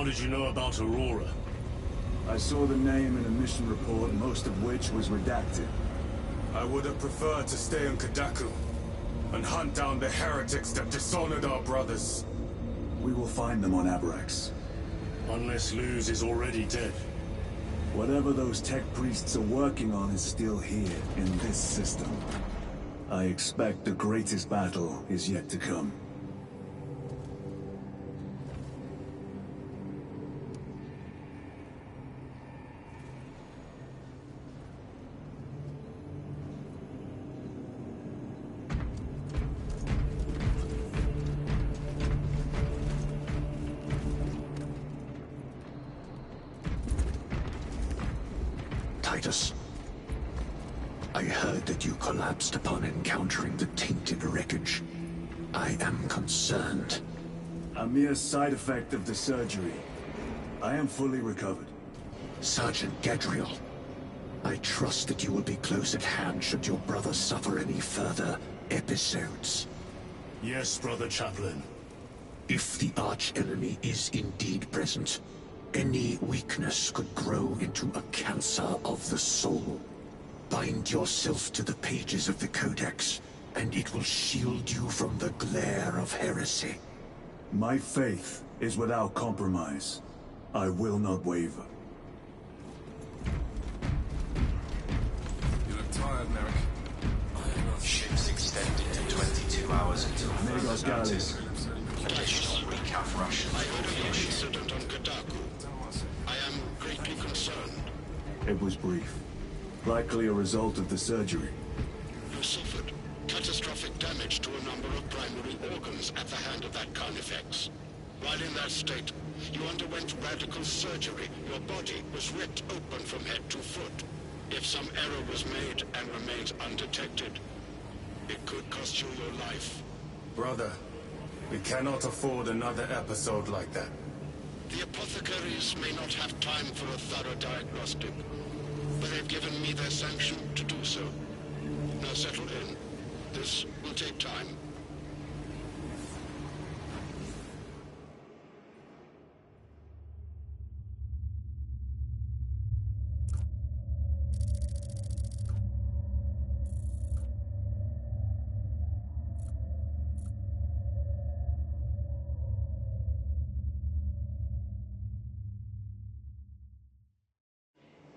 How did you know about Aurora? I saw the name in a mission report, most of which was redacted. I would have preferred to stay in Kadaku and hunt down the heretics that dishonored our brothers. We will find them on Abrax. Unless Luz is already dead. Whatever those tech priests are working on is still here, in this system. I expect the greatest battle is yet to come. Titus, I heard that you collapsed upon encountering the tainted wreckage. I am concerned. A mere side effect of the surgery. I am fully recovered. Sergeant Gadriel, I trust that you will be close at hand should your brother suffer any further episodes. Yes, Brother Chaplain. If the arch-enemy is indeed present, any weakness could grow into a cancer of the soul. Bind yourself to the pages of the Codex, and it will shield you from the glare of heresy. My faith is without compromise. I will not waver. You look tired, Merrick. Ships extended to 22 hours until Magos further notice. Gallery. Additional recap Russian I heard of your aviation. incident on Kadaku. I am greatly concerned. It was brief. Likely a result of the surgery. You suffered catastrophic damage to a number of primary organs at the hand of that Carnifex. While in that state, you underwent radical surgery. Your body was ripped open from head to foot. If some error was made and remains undetected, it could cost you your life. Brother, we cannot afford another episode like that. The apothecaries may not have time for a thorough diagnostic, but they've given me their sanction to do so. Now settle in. This will take time.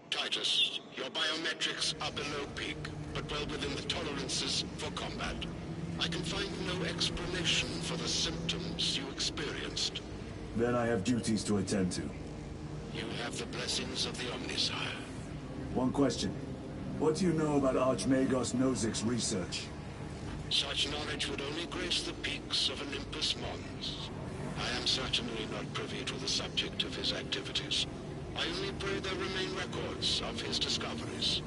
Titus, your biometrics are below peak, but well within the tolerances for combat. I can find no explanation for the symptoms you experienced. Then I have duties to attend to. You have the blessings of the Omnisire. One question. What do you know about Archmagos Nozik's research? Such knowledge would only grace the peaks of Olympus Mons. I am certainly not privy to the subject of his activities. I only pray there remain records of his discoveries.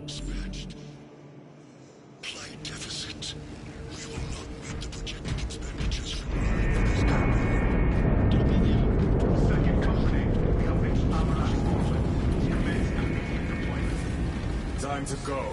Dispatched. Play deficit. We will not meet the projected expenditures for this campaign. Second company, we have reached Abrax Portland. Commence immediate deployment. Time to go.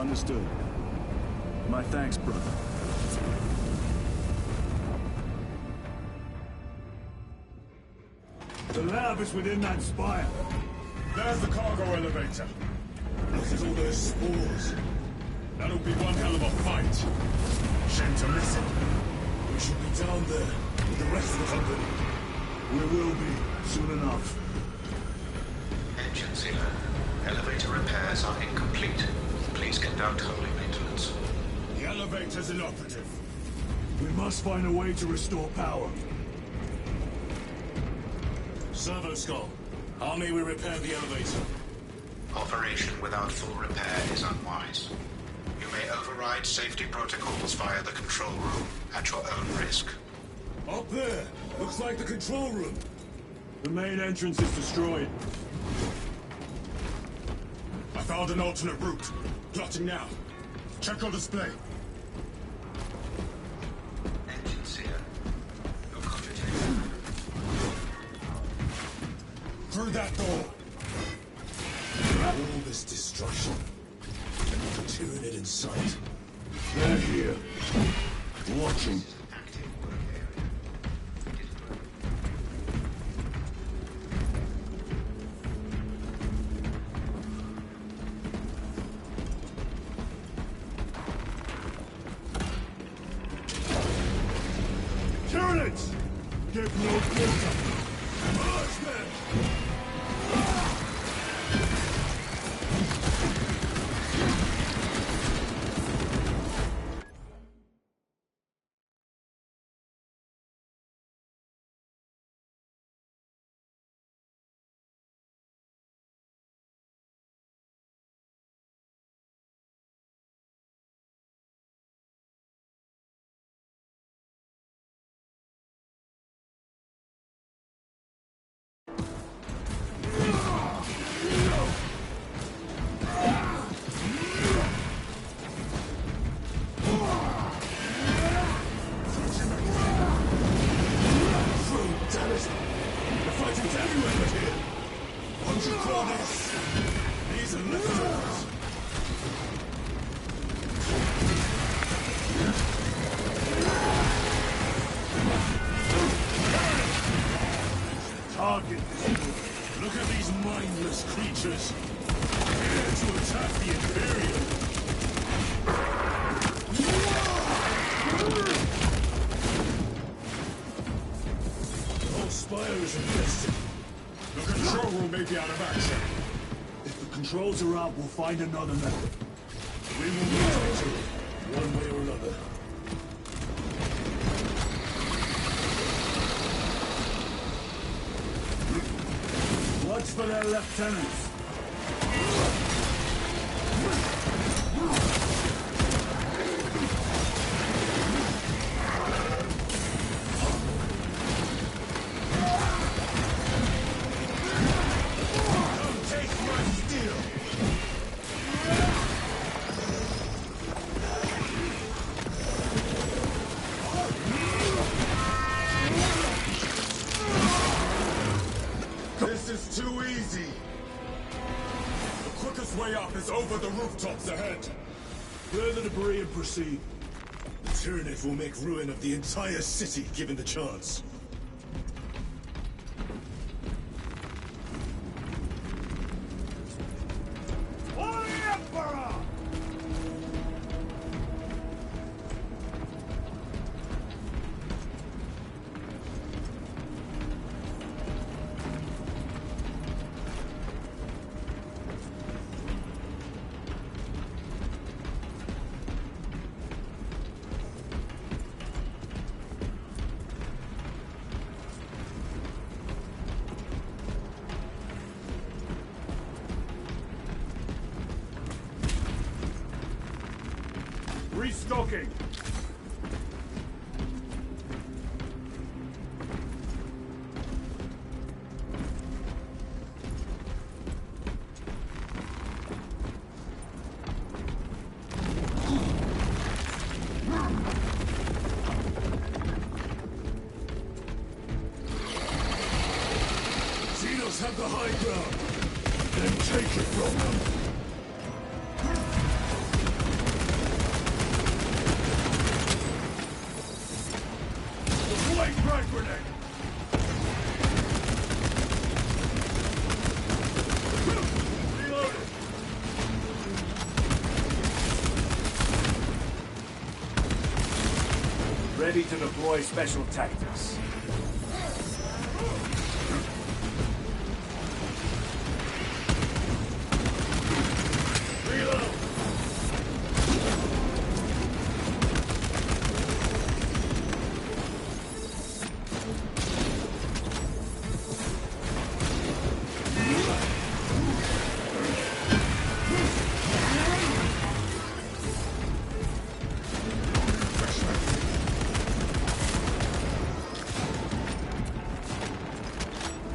Understood. My thanks, brother. The lab is within that spire. There's the cargo elevator. Look at all those spores. That'll be one hell of a fight. Shame to miss it. We should be down there with the rest of the company. We will be, soon enough. Engine zero. Elevator repairs are incomplete. Please conduct holy maintenance. The elevator's inoperative. We must find a way to restore power. Servo Skull, how may we repair the elevator? Operation without full repair is unwise. You may override safety protocols via the control room at your own risk. Up there! Looks like the control room. The main entrance is destroyed. I found an alternate route. Plotting now. Check your display. Engine zero. No cogitation. Through that door. All this destruction. And the Tyranid in sight. They're here. Watching. Active work area. Tyrannids! Give no quarter! March them! Target. Look at these mindless creatures. Here to attack the Imperium. The whole spire is infested. The control room may be out of action. If the controls are out, we'll find another method. We will need to, one way or another. Watch for their lieutenants. Come take my steel! This is too easy. The quickest way up is over the rooftops ahead. Clear the debris and proceed. The Tyranid will make ruin of the entire city given the chance. For the Emperor! Restocking! Xenos have the high ground. Then take it from them. Ready to deploy special tactics. Reload!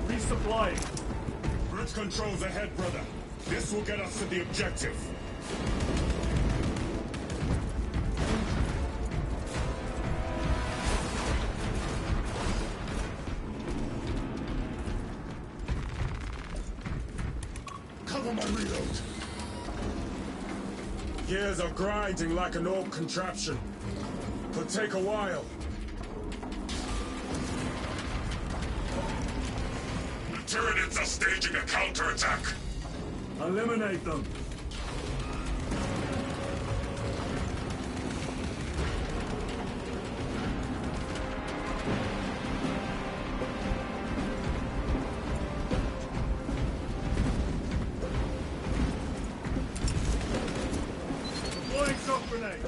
Resupplying. Bridge controls ahead, brother. This will get us to the objective. Cover my reload! Gears are grinding like an old contraption. Could take a while. The Tyranids are staging a counterattack! Eliminate them. Deploying shock grenade.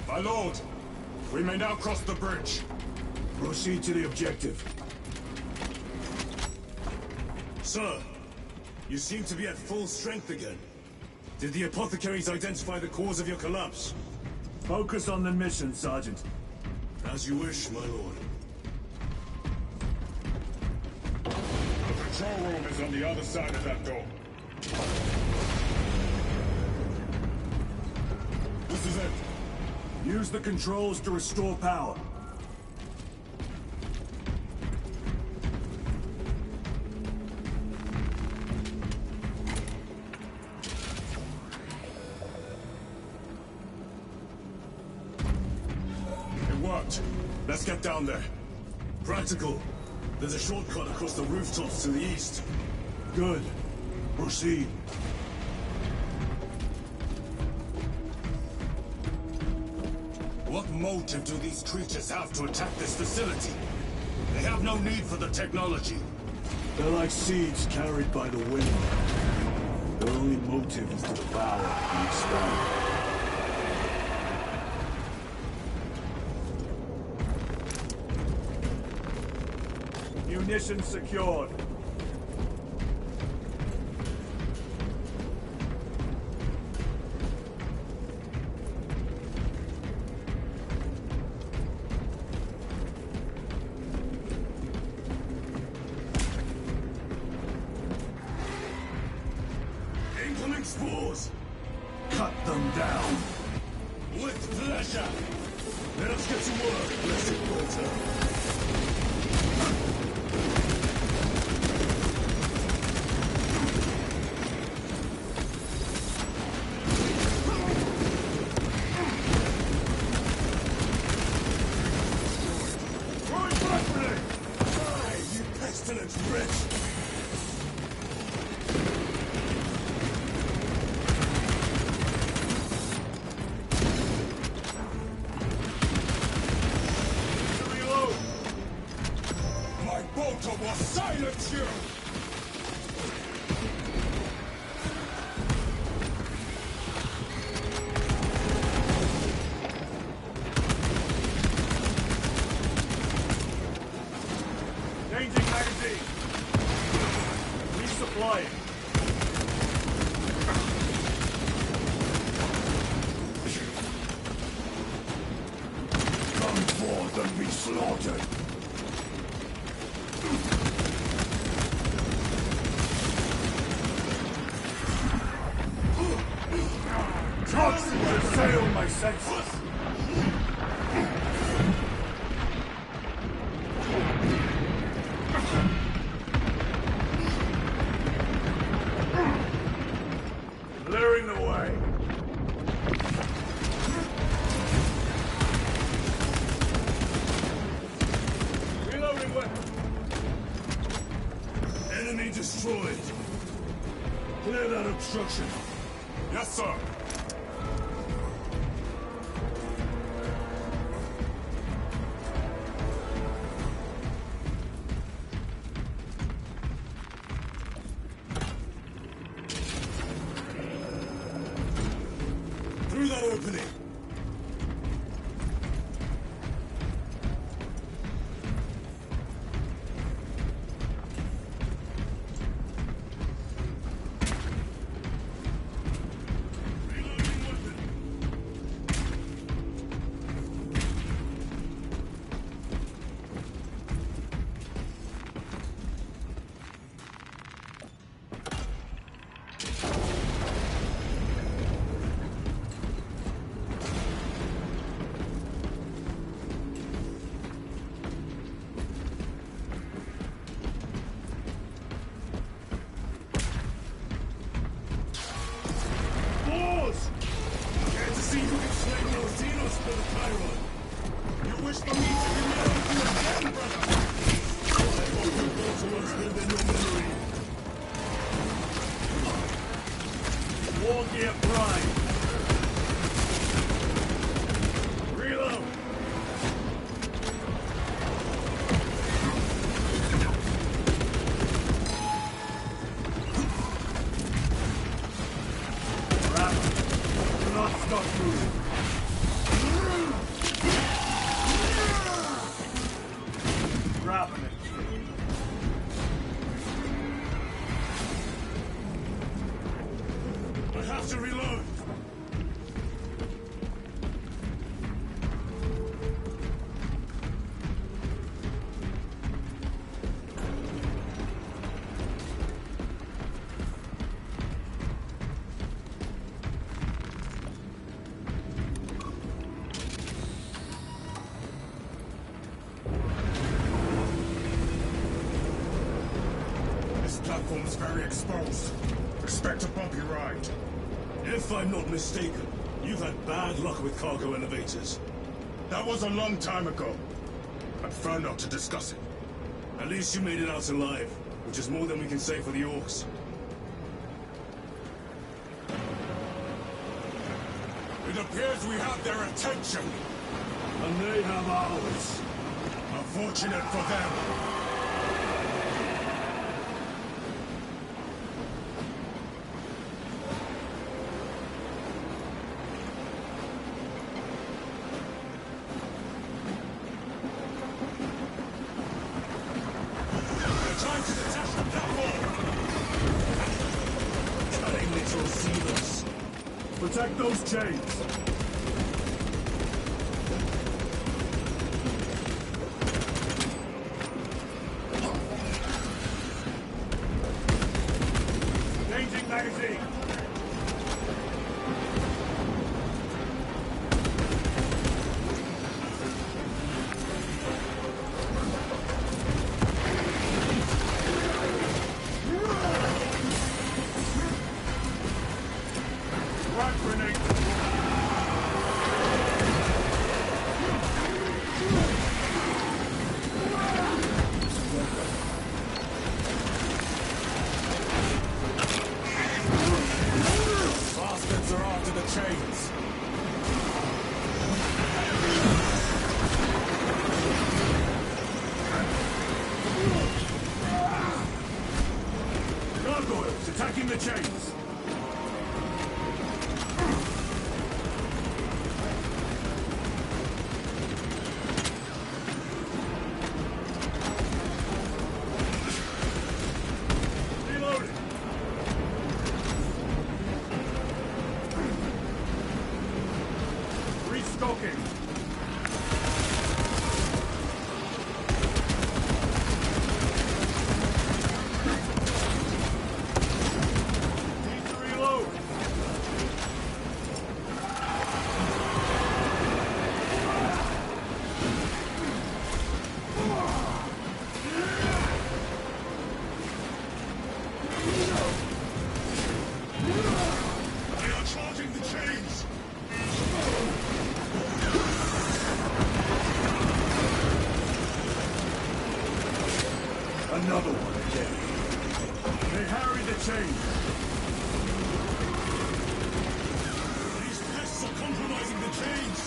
My lord, we may now cross the bridge. Proceed to the objective. Sir, you seem to be at full strength again. Did the apothecaries identify the cause of your collapse? Focus on the mission, Sergeant. As you wish, my lord. The control room is on the other side of that door. This is it. Use the controls to restore power. It worked. Let's get down there. Practical. There's a shortcut across the rooftops to the east. Good. Proceed. What motive do these creatures have to attack this facility? They have no need for the technology. They're like seeds carried by the wind. Their only motive is to devour and expand. Munitions secured. Incoming spores! Cut them down. With pleasure! Let us get to work, blessed Walter. You pestilent wretch! spotted. Toxins assail my senses. Clearing the way. Reloading weapon. Enemy destroyed. Clear that obstruction. Yes, sir. Through that opening. Reloading weapon. Boars! Care to see who can slay those Xenos for the Chiron? You wish for me to humiliate you again, brother? I hope you go to us within your memory. War gear prime. Reload. Wrap. Do not stop moving. Grabbing it. I have to reload. This platform's very exposed. Expect a bumpy ride. If I'm not mistaken, you've had bad luck with cargo elevators. That was a long time ago. I prefer not to discuss it. At least you made it out alive, which is more than we can say for the orcs. It appears we have their attention. And they have ours. Unfortunate for them. They're trying to detach the platform. Cunning little sealers. Protect those chains. Changing magazine. Frag grenade. Bastards are after the chains. Gargoyles attacking the chains. Reloading. Restocking. another one again. They harry the chain. These pests are compromising the chains.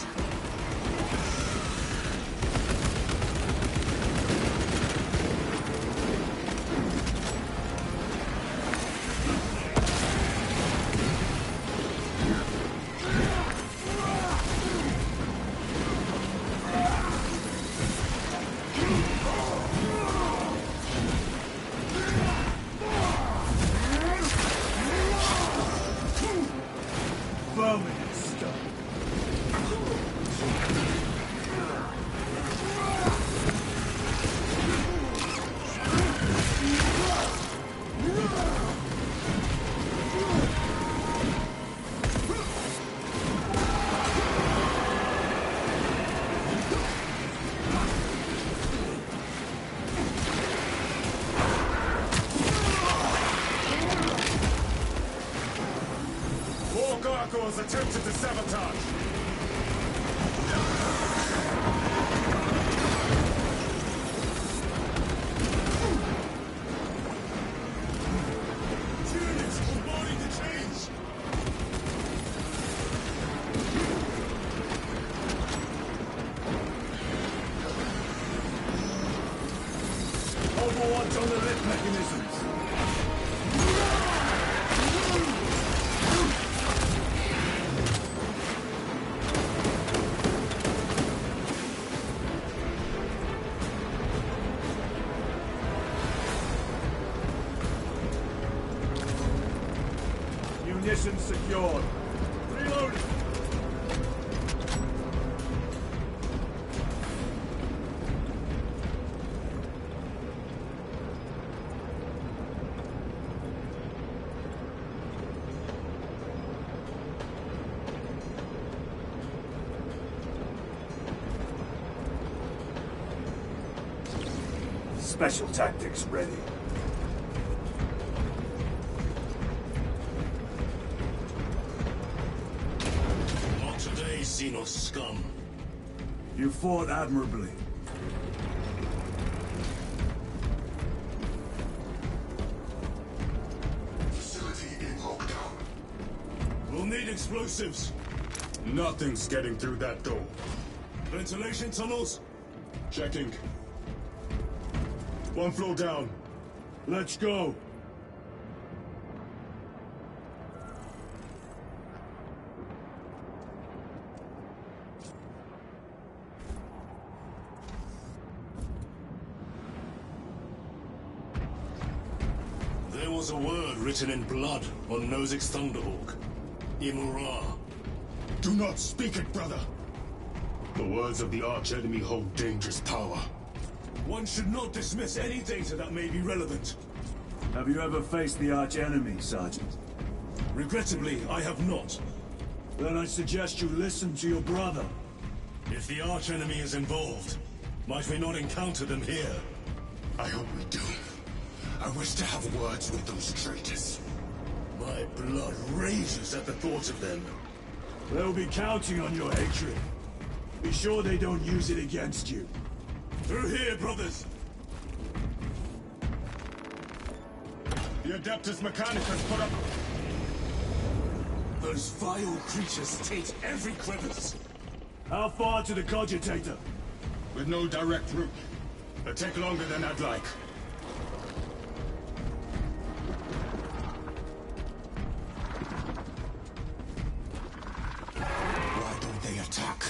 Gargoyles attempted to sabotage. Tyranids bombarding the chains. Overwatch on the lift mechanisms. Munitions secured. Reloading. Special tactics ready. Xenos scum. You fought admirably. Facility in lockdown. We'll need explosives. Nothing's getting through that door. Ventilation tunnels? Checking. One floor down. Let's go. There was a word written in blood on Nozick's Thunderhawk. Imura. Do not speak it, brother. The words of the arch-enemy hold dangerous power. One should not dismiss any data that may be relevant. Have you ever faced the arch-enemy, Sergeant? Regrettably, I have not. Then I suggest you listen to your brother. If the arch-enemy is involved, might we not encounter them here? I hope we do. I wish to have words with those traitors. My blood rages at the thought of them. They'll be counting on your hatred. Be sure they don't use it against you. Through here, brothers! The Adeptus Mechanicus put up... Those vile creatures taint every crevice. How far to the cogitator? With no direct route. It'll take longer than I'd like. Why don't they attack?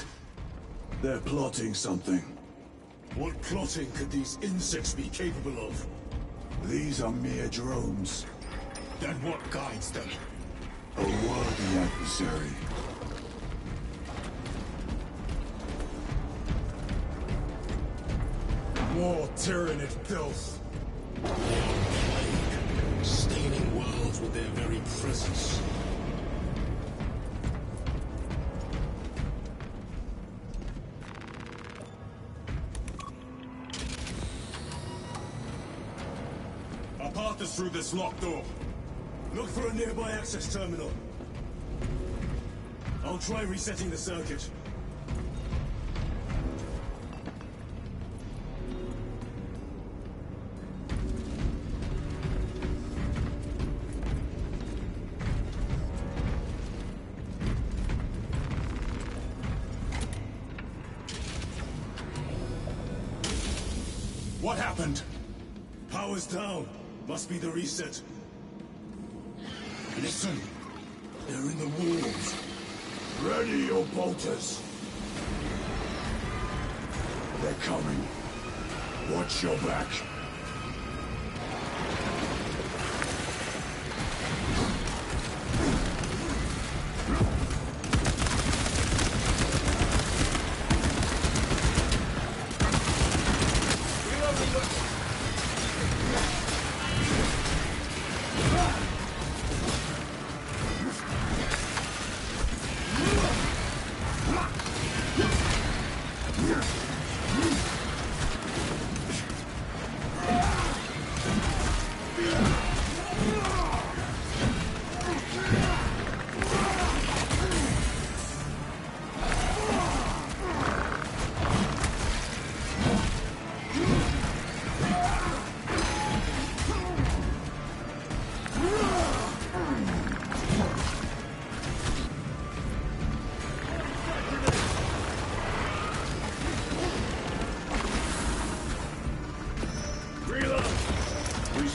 They're plotting something. What plotting could these insects be capable of? These are mere drones. Then what guides them? A worthy adversary. More tyrannid filth. Plague, staining worlds with their very presence. Our path is through this locked door. Look for a nearby access terminal. I'll try resetting the circuit. What happened? Power's down. Must be the reset. Listen. They're in the walls. Ready, your bolters. They're coming. Watch your back.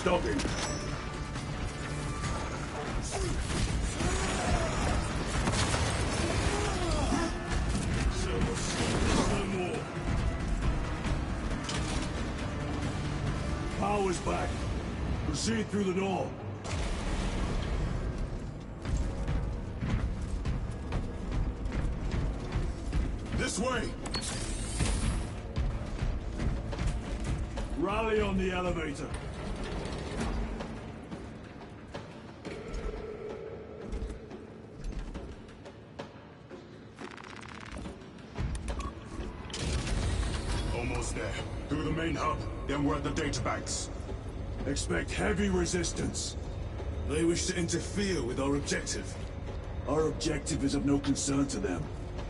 Stopping. Power's back. Proceed through the door. This way! Rally on the elevator. Almost there. Through the main hub, then we're at the databanks. Expect heavy resistance. They wish to interfere with our objective. Our objective is of no concern to them.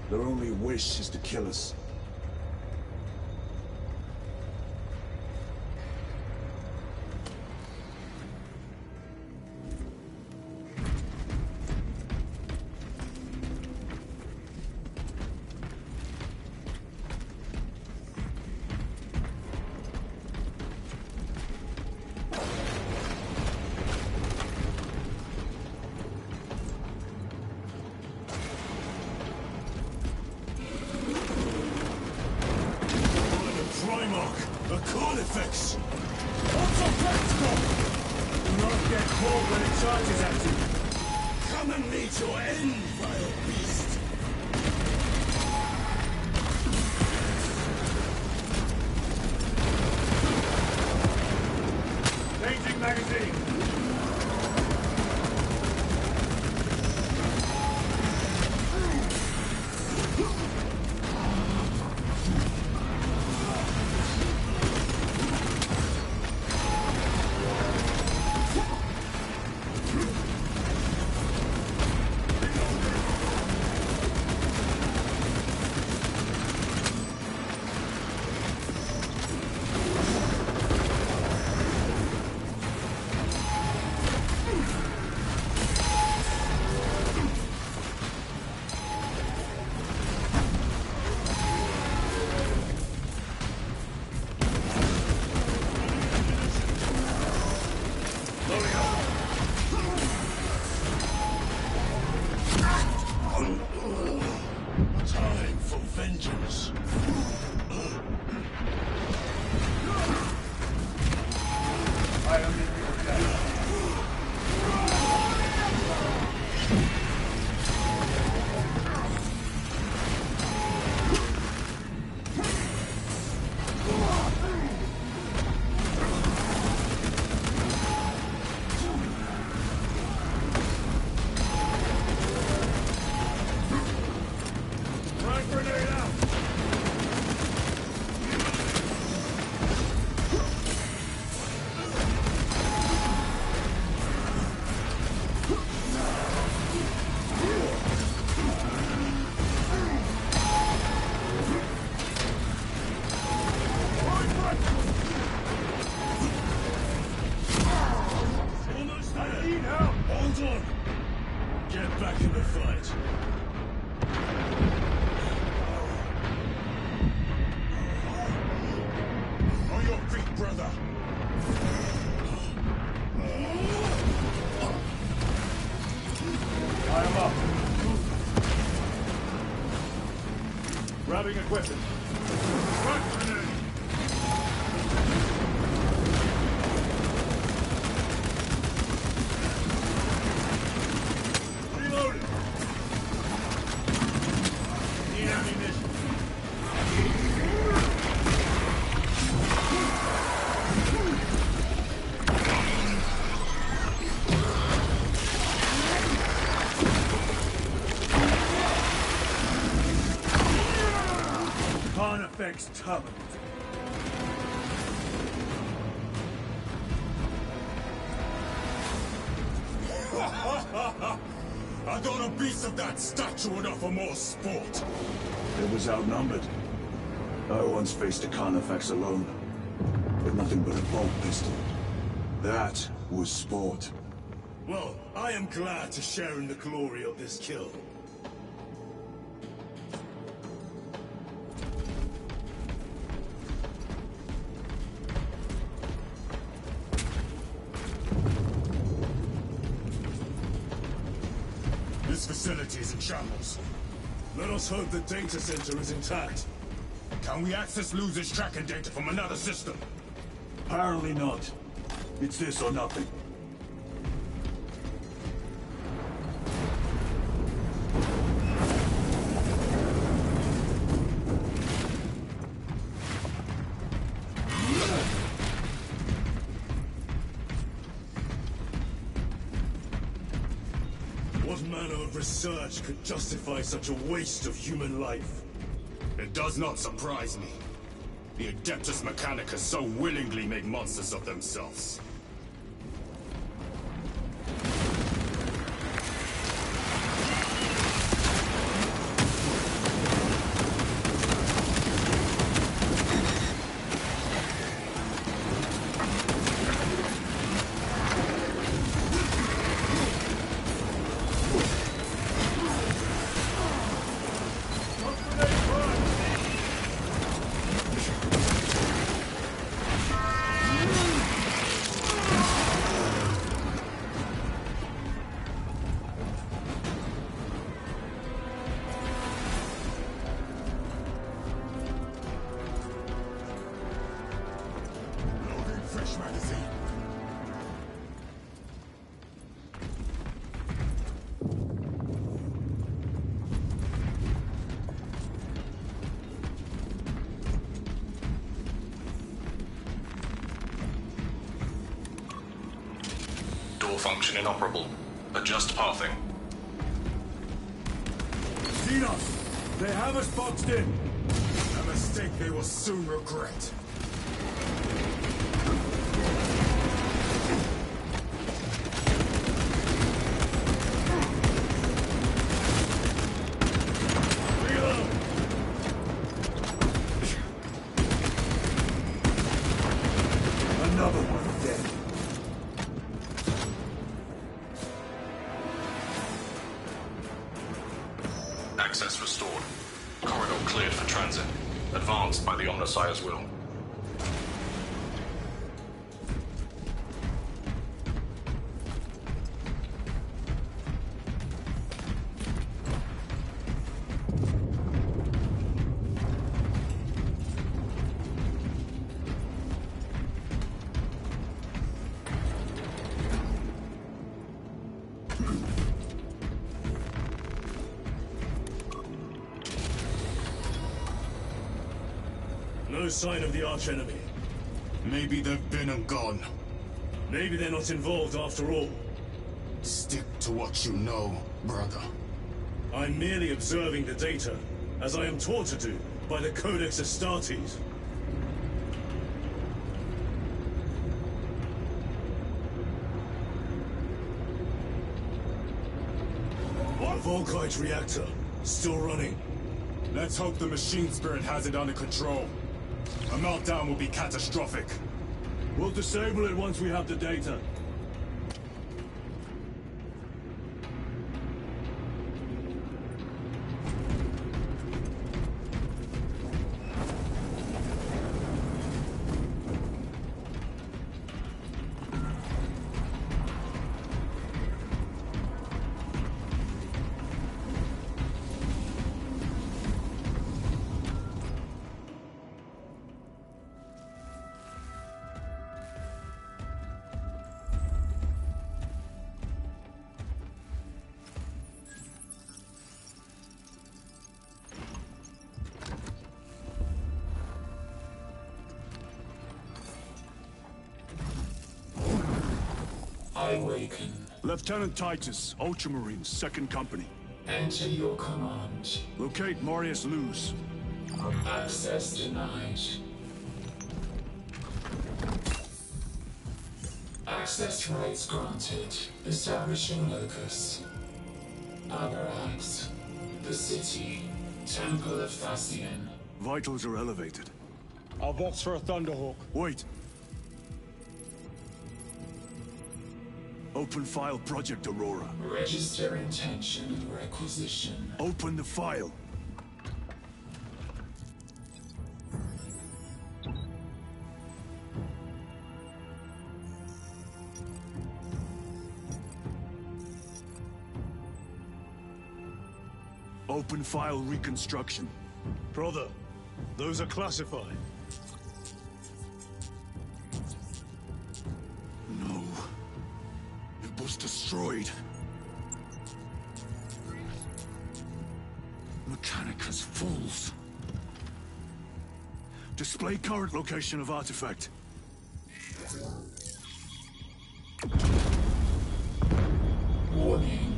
Their only wish is to kill us. The Carnifex! Also practical! Do not get caught when it charges at you. Come and meet your end, vile beast! Changing magazine! Time for vengeance. I am in your death. Hold on! Get back in the fight. On your feet, bro! Tie him up. Grabbing equipment. Front grenade! Reloading! Need ammunition. Carnifex talent. I thought a beast of that stature would offer more sport. It was outnumbered. I once faced a Carnifex alone, with nothing but a bolt pistol. That was sport. Well, I am glad to share in the glory of this kill. This facility is in shambles. Let us hope the data center is intact. Can we access Luz's tracking data from another system? Apparently not. It's this or nothing. What manner of research could justify such a waste of human life? It does not surprise me. The Adeptus Mechanicus so willingly make monsters of themselves. Fresh magazine. Door function inoperable. Adjust pathing. Xenos! They have us boxed in! A mistake they will soon regret. Another one dead. Access restored. Corridor cleared for transit. Advanced by the Omnissiah's will. No sign of the archenemy. Maybe they've been and gone. Maybe they're not involved after all. Stick to what you know, brother. I'm merely observing the data, as I am taught to do by the Codex Astartes. The Volkite reactor, still running. Let's hope the machine spirit has it under control. A meltdown will be catastrophic. We'll disable it once we have the data. Awaken. Lieutenant Titus, Ultramarines, 2nd Company. Enter your command. Locate Marius Luz. Access denied. Access rights granted. Establishing locus. Abarax. The city. Temple of Thasian. Vitals are elevated. I'll box for a Thunderhawk. Wait. Open file Project Aurora. Register intention and requisition. Open the file. Open file reconstruction. Brother, those are classified. No. It was destroyed. Mechanicus fools. Display current location of artifact. Warning.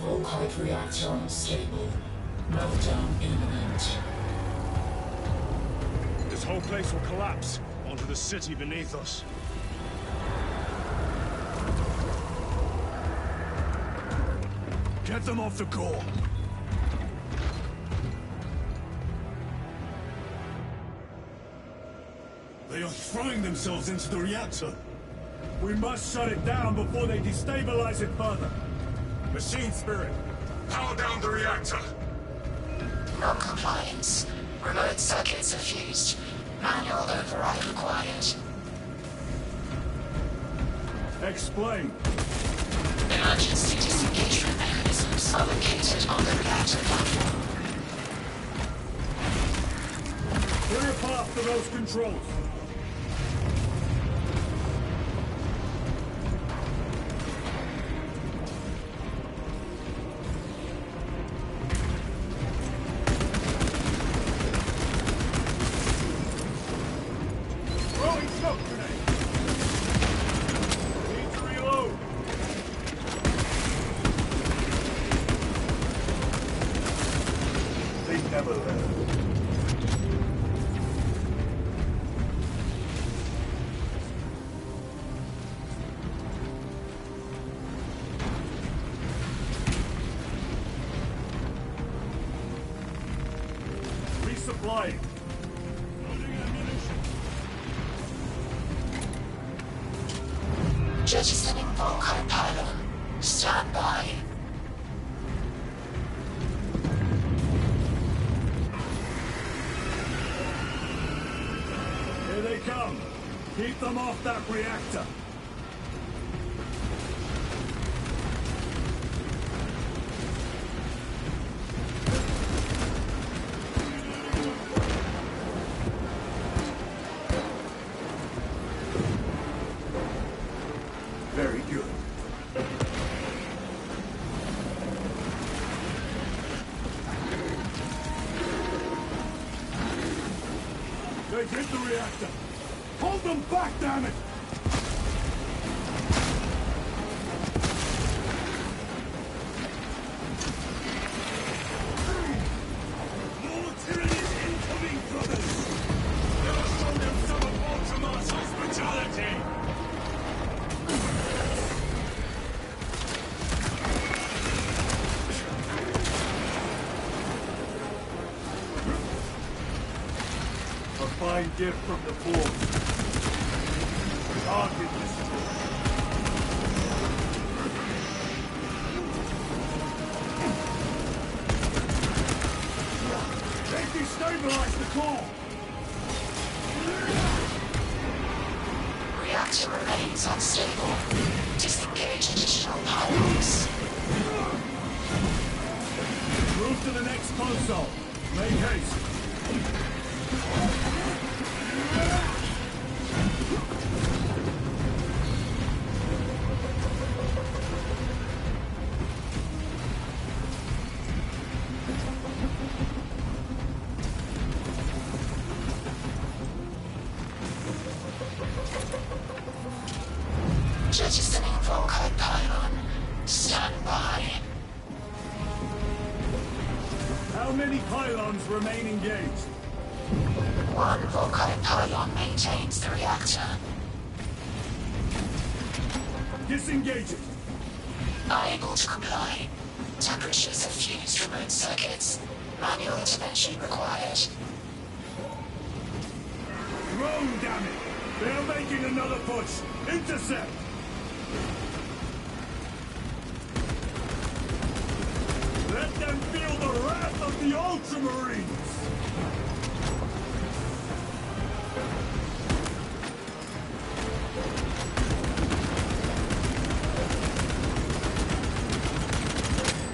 Volkite reactor unstable. Meltdown imminent. This whole place will collapse onto the city beneath us. Get them off the core. They are throwing themselves into the reactor. We must shut it down before they destabilize it further. Machine Spirit, power down the reactor. Non-compliance. Remote circuits are fused. Manual override required. Explain. Emergency disengagement mechanisms are located on the reactor platform. Clear a path to those controls. Throwing smoke grenade! Need to reload! They never learn. Resupplying. Jettisoning Volkite pylon. Stand by. Here they come. Keep them off that reactor. Very good. They've hit the reactor. Hold them back, damn it! More tyrannies incoming, brothers! Let us show them some of Ultramar's hospitality! A fine gift from the Force. Target destroyed. They've destabilized the core! Reactor remains unstable. Disengage additional pylons. Move to the next console. Make haste. Jettisoning Volkite How many pylons remain engaged? One volcanic pylon maintains the reactor. Disengage it. Unable to comply. Temperatures have fused remote circuits. Manual intervention required. Drone, damn it! They are making another push! Intercept! Let them feel the wrath of the Ultramarines!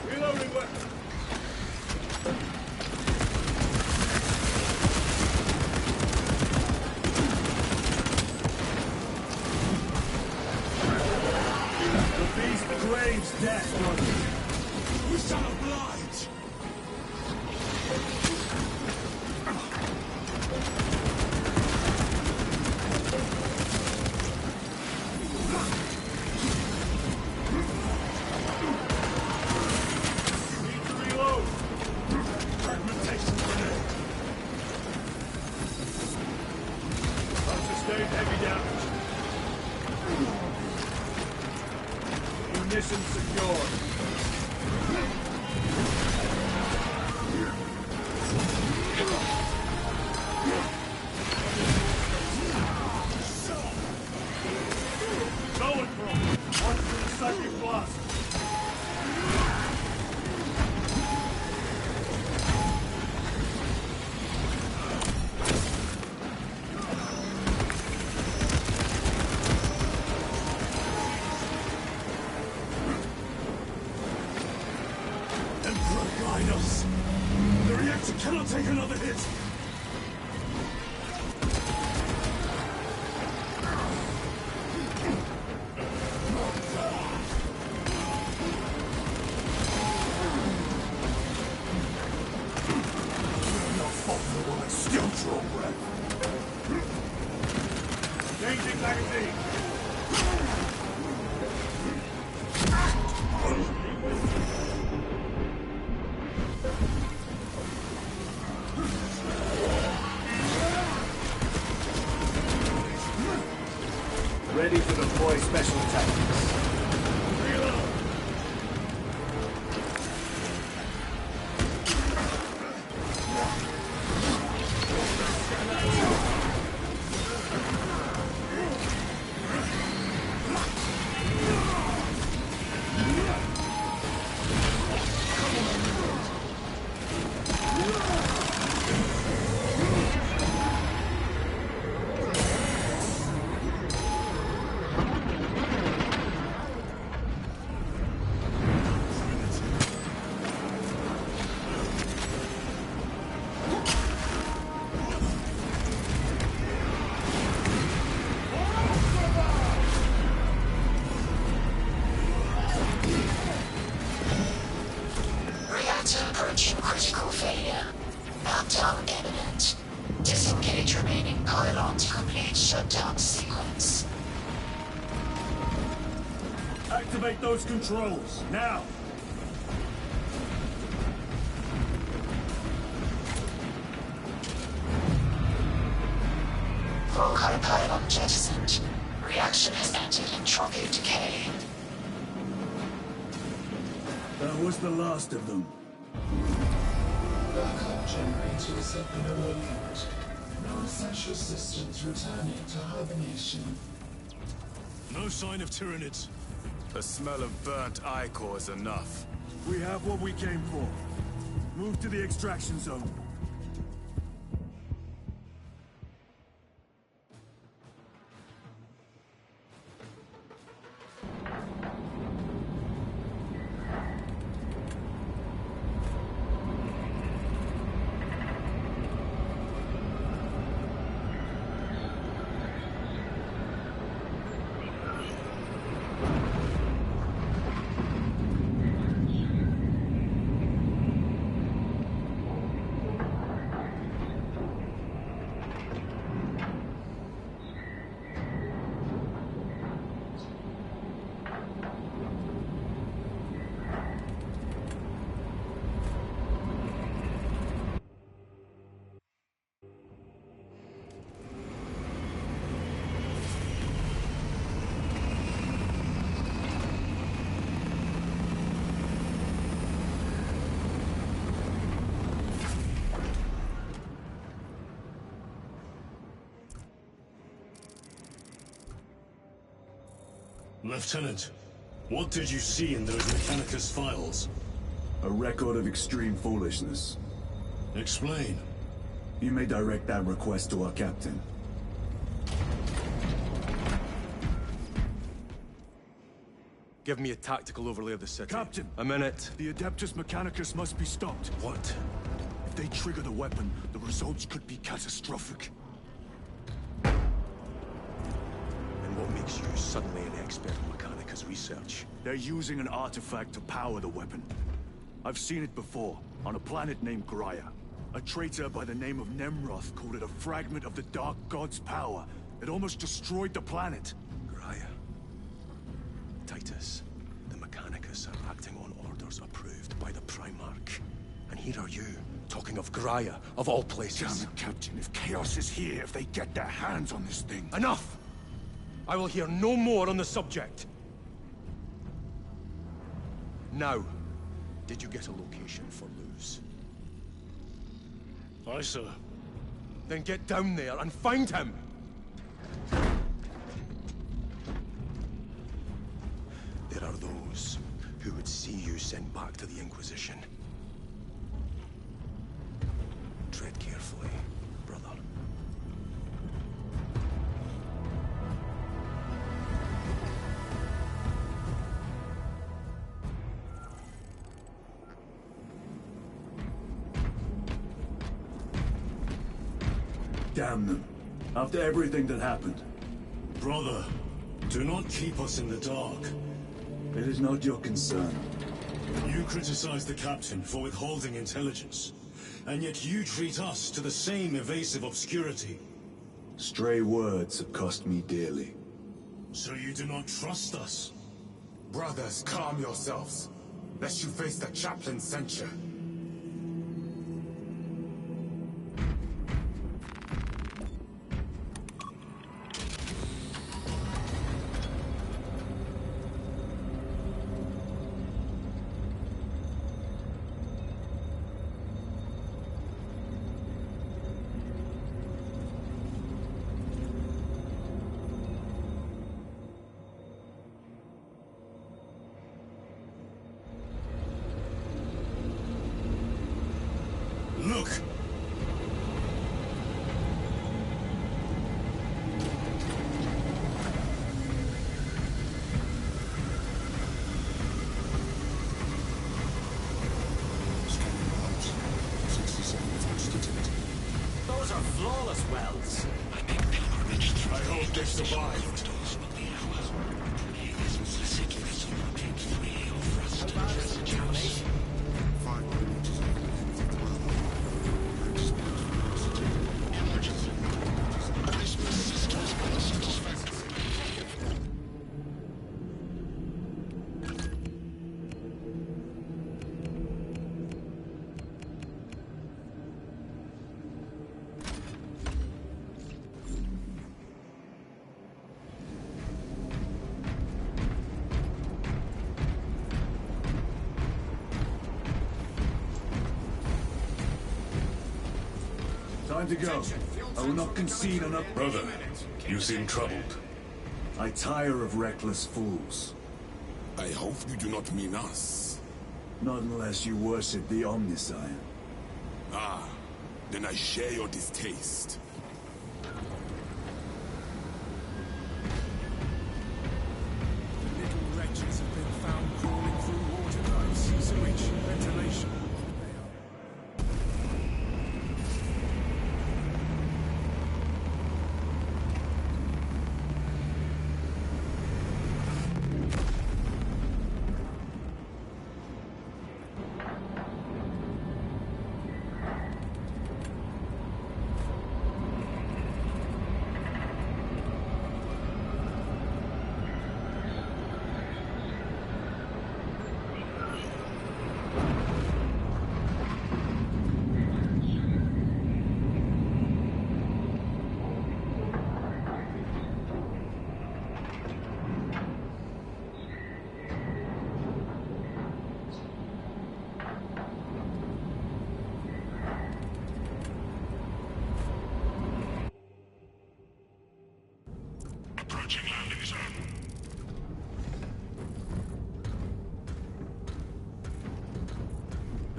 Reloading weapon! Craves death, brother. We shall oblige. Need to reload. Fragmentation grenade. Unsustained heavy damage. Mission secured. Going for him. Watch for the second blast. The reactor cannot take another hit! Your fault for woman still draw breath. Changing magazine! Ready to deploy special tactics. Reload! Approaching critical failure. Meltdown imminent. Disengage remaining pylon to complete shutdown sequence. Activate those controls, now! Volcanic pylon jettisoned. Reaction has entered entropic decay. That was the last of them. Backup generators have been overloaded. No essential systems returning to hibernation. No sign of Tyranids. The smell of burnt ichor is enough. We have what we came for. Move to the extraction zone. Lieutenant, what did you see in those Mechanicus files? A record of extreme foolishness. Explain. You may direct that request to our captain. Give me a tactical overlay of the city. Captain! A minute. The Adeptus Mechanicus must be stopped. What? If they trigger the weapon, the results could be catastrophic. And what makes you suddenly an expert in Mechanicus research? They're using an artifact to power the weapon. I've seen it before, on a planet named Graia. A traitor by the name of Nemroth called it a fragment of the Dark God's power. It almost destroyed the planet. Graia. Titus, the Mechanicus are acting on orders approved by the Primarch. And here are you, talking of Graia, of all places. Damn it, Captain. If Chaos is here, if they get their hands on this thing... Enough! I will hear no more on the subject. Now, did you get a location for Luz? Aye, sir. Then get down there and find him! There are those who would see you sent back to the Inquisition. Tread carefully, brother. Damn them. After everything that happened. Brother, do not keep us in the dark. It is not your concern. You criticize the captain for withholding intelligence, and yet you treat us to the same evasive obscurity. Stray words have cost me dearly. So you do not trust us? Brothers, calm yourselves, lest you face the chaplain's censure. Look! Those are flawless wells. I hope they survived. Time to go. I will not concede on a... Brother, you seem troubled. I tire of reckless fools. I hope you do not mean us. Not unless you worship the Omniscient. Ah, then I share your distaste. The little wretches have been found crawling through water pipes, sewage, ventilation.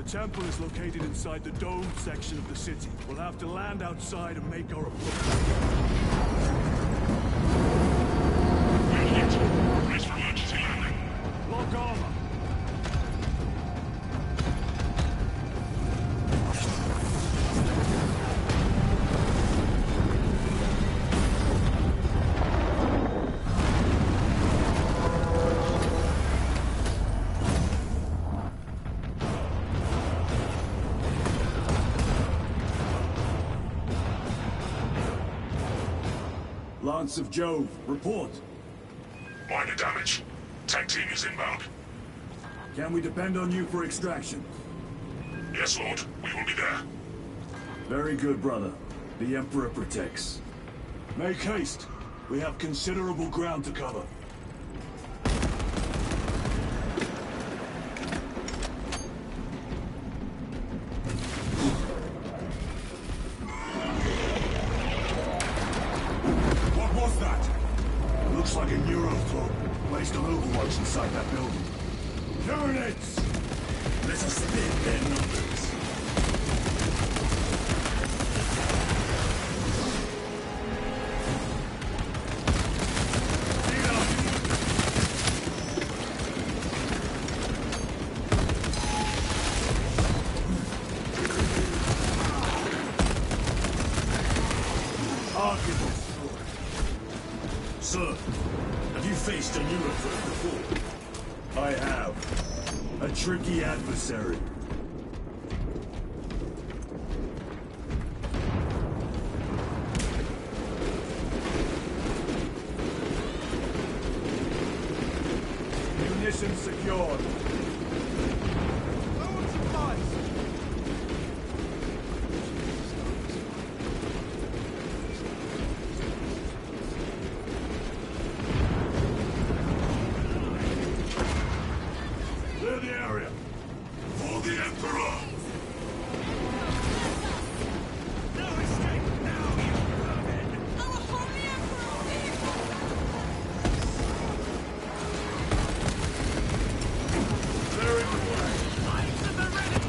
The temple is located inside the domed section of the city. We'll have to land outside and make our approach. Brace for emergency landing. Lock armor. Lance of Jove, report. Minor damage. Tech team is inbound. Can we depend on you for extraction? Yes, Lord. We will be there. Very good, brother. The Emperor protects. Make haste. We have considerable ground to cover. What was that? Looks like a neurothroat placed on overwatch inside that building. Tyranids! Let us split their numbers. Sir, have you faced a neurothreat before? I have. A tricky adversary. Munitions secured. Clear the area. For the Emperor! No escape now, you vermin! Our holy Emperor! Clearing the way. Knights at the ready!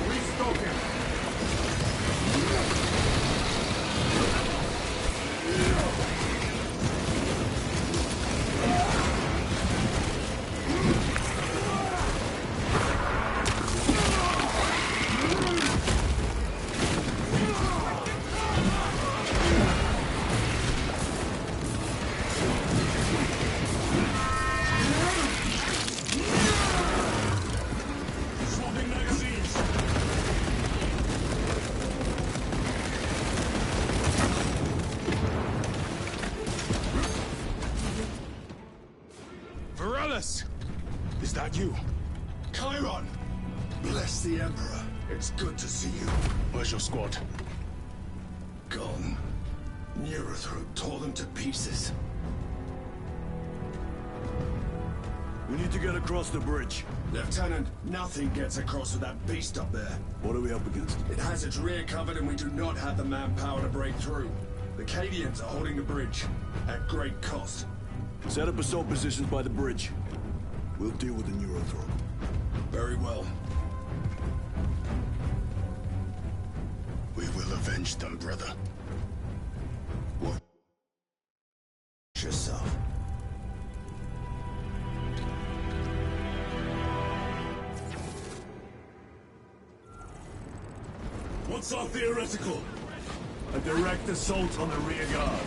Restocking. Swapping magazines. Varellus! Is that you? Chiron! Bless the Emperor. It's good to see you. Where's your squad? Gone. Neurothroat tore them to pieces. We need to get across the bridge. Lieutenant, nothing gets across with that beast up there. What are we up against? It has its rear covered and we do not have the manpower to break through. The Cadians are holding the bridge, at great cost. Set up assault positions by the bridge. We'll deal with the neurothroat. Very well. We will avenge them, brother. Watch yourself. What's our theoretical? A direct assault on the rear guard.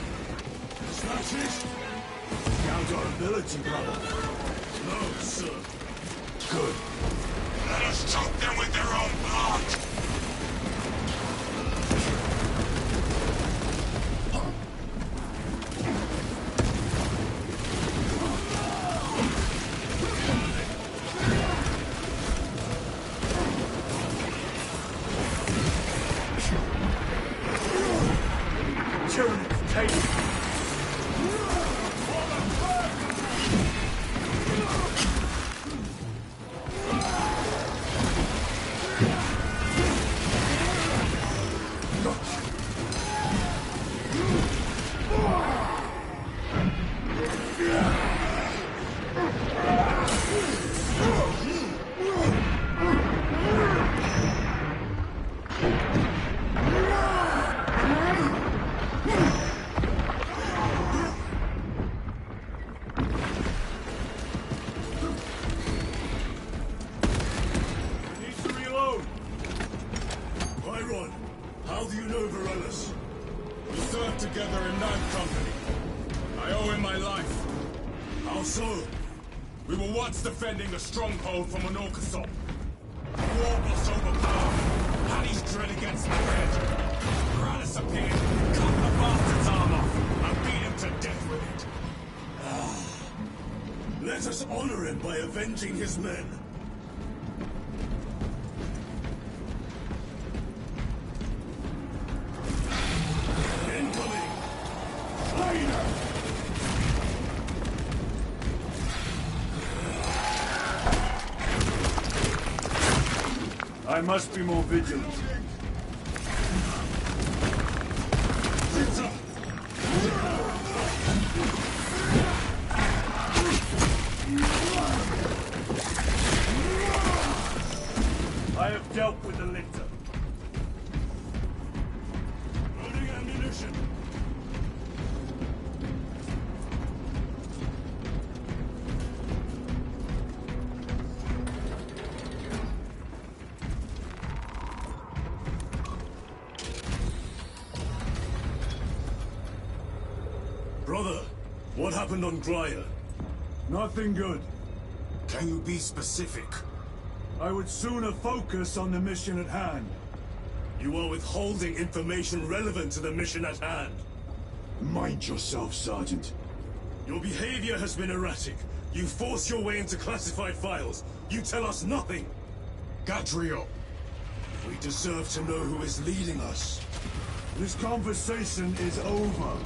Smash it? Count our ability, brother. No, sir. Good. Let us choke them with their own blood! Tyranids, take it. How so? We were once defending a stronghold from an Orcasol. War was overpowered. Paddy's drill against the head. Gralis appeared, cut the bastard's arm off, and beat him to death with it. Let us honor him by avenging his men. Incoming! Fire! I must be more vigilant. I have dealt with the lictor. Loading ammunition. Brother, what happened on Graya? Nothing good. Can you be specific? I would sooner focus on the mission at hand. You are withholding information relevant to the mission at hand. Mind yourself, Sergeant. Your behavior has been erratic. You force your way into classified files. You tell us nothing. Gadriel. We deserve to know who is leading us. This conversation is over.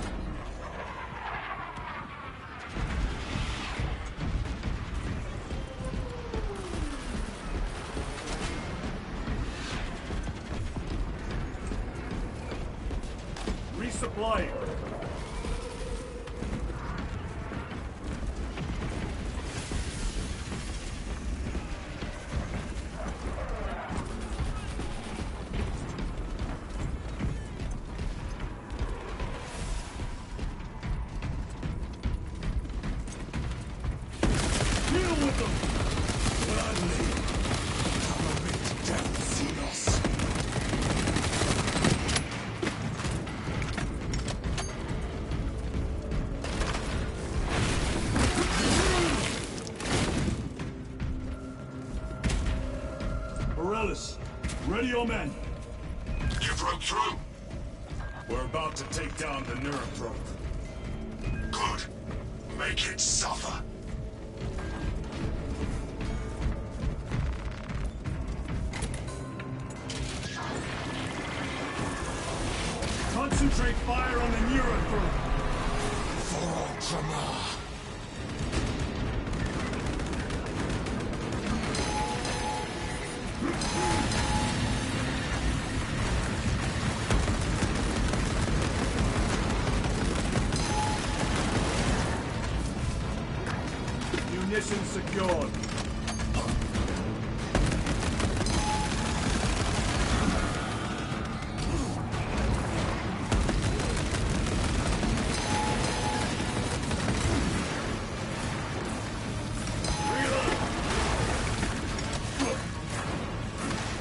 Resupplying. Deal with them! Gladly. Come a bit down, Xenos. Morellis, ready your men. You broke through. We're about to take down the Neuroprobe. Good. Make it suffer. Concentrate fire on the Neuroprobe. For Ultramar. Munitions secured.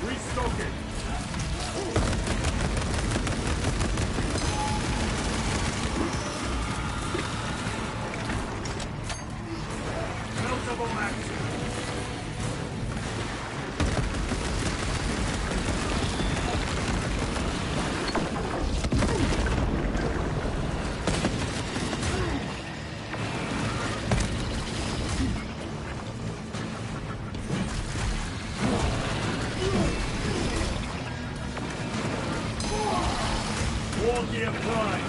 Restocking. Multiple action. War gear prime.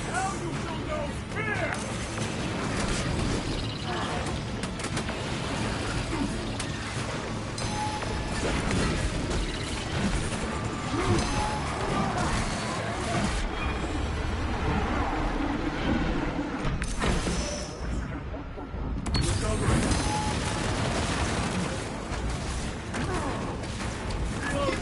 Now you shall know fear! Recovering. Reloading.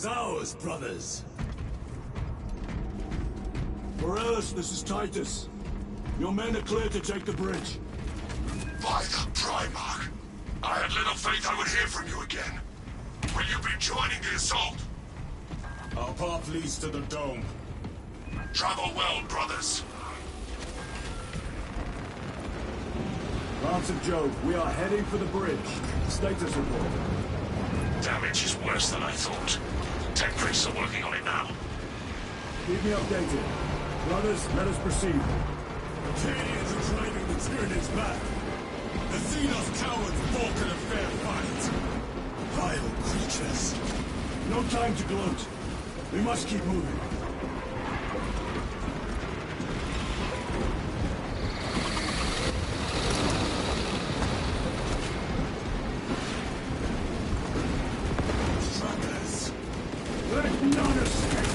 is ours, brothers. Morales, this is Titus. Your men are clear to take the bridge. By the Primarch! I had little faith I would hear from you again. Will you be joining the assault? Our path leads to the dome. Travel well, brothers. Lance of Jove, we are heading for the bridge. Status report. Damage is worse than I thought. Tech priests are working on it now. Keep me updated. Brothers, let us proceed. Canadians are driving the Tyranids back. The Xenos cowards balk at a fair fight. Vile creatures. No time to gloat. We must keep moving. Trappers! Let none escape!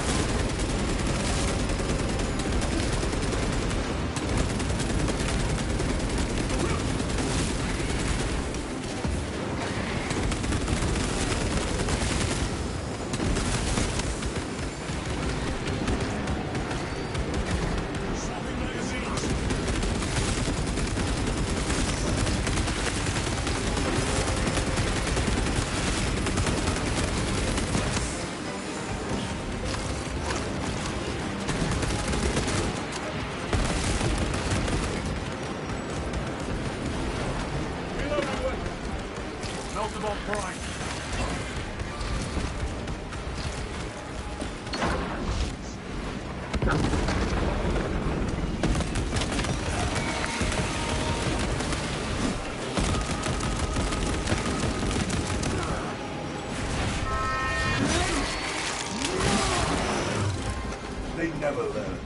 They never learn.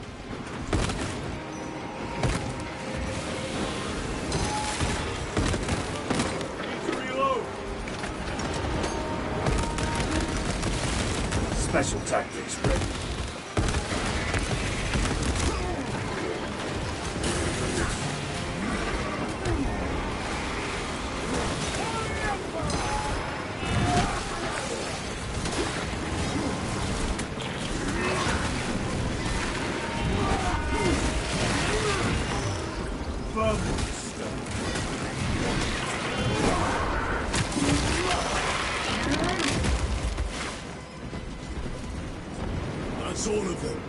Special tactics ready. That's all of them.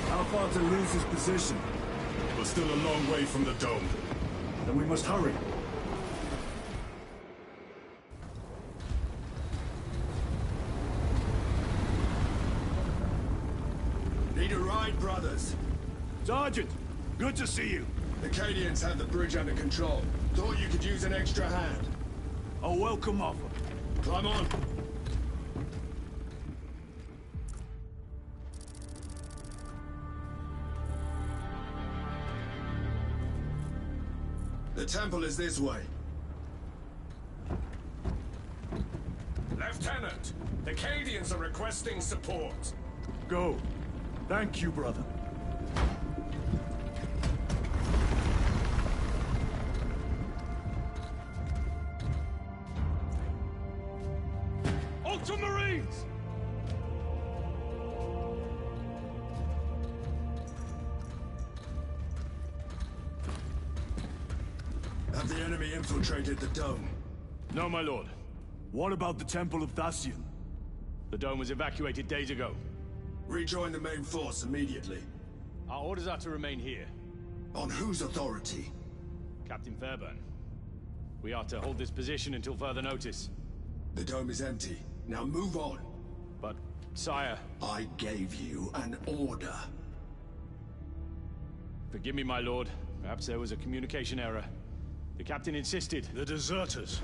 How far to lose his position? We're still a long way from the dome. Then we must hurry. Need a ride, brothers? Sergeant, good to see you. The Acadians have the bridge under control. Thought you could use an extra hand. A welcome offer. Climb on. The temple is this way. Lieutenant, the Acadians are requesting support. Go. Thank you, brother. Ultramarines! Have the enemy infiltrated the dome? No, my lord. What about the Temple of Thasian? The dome was evacuated days ago. Rejoin the main force immediately. Our orders are to remain here. On whose authority? Captain Fairburn. We are to hold this position until further notice. The dome is empty. Now move on. But, sire... I gave you an order. Forgive me, my lord. Perhaps there was a communication error. The captain insisted. The deserters.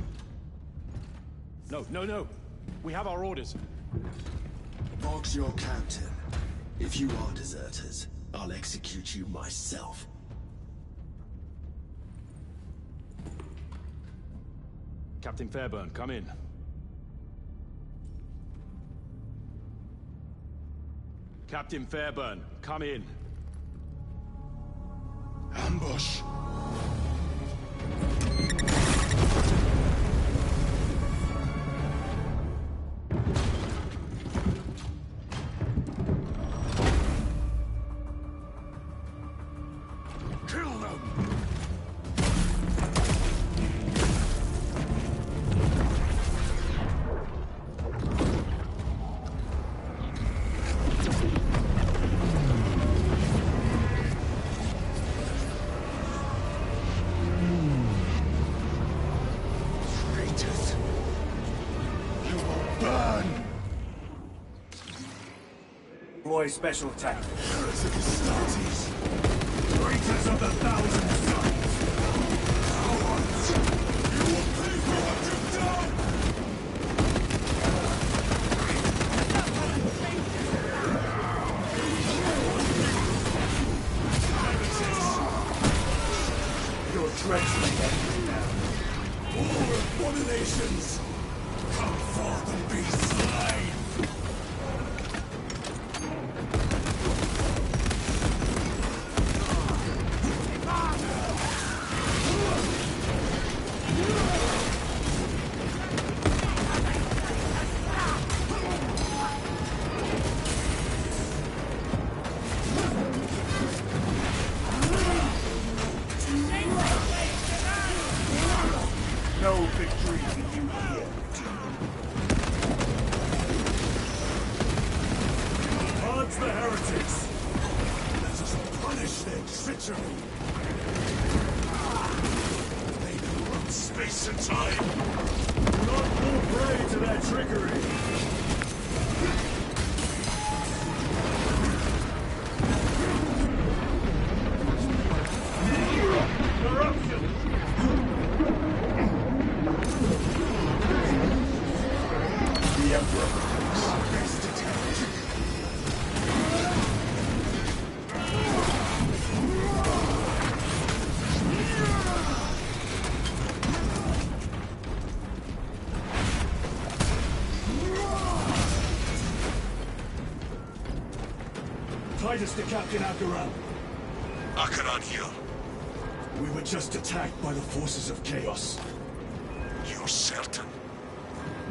No. We have our orders. Boggs your captain. If you are deserters, I'll execute you myself. Captain Fairburn, come in. Captain Fairburn, come in. Ambush! deploy special tactics. Heretic Traitors of the Thousand Suns! Cowards! You will pay for what you've done! Your treachery has me now. All abominations! Come forth and be slain! No victory for you here. Odds the heretics! Let us punish their treachery! They can run space and time! Do not fall prey to their trickery. Corruption! The Emperor. Best attempt! Titus to Captain Akaran. Akaran here. We were just attacked by the forces of chaos. You're certain?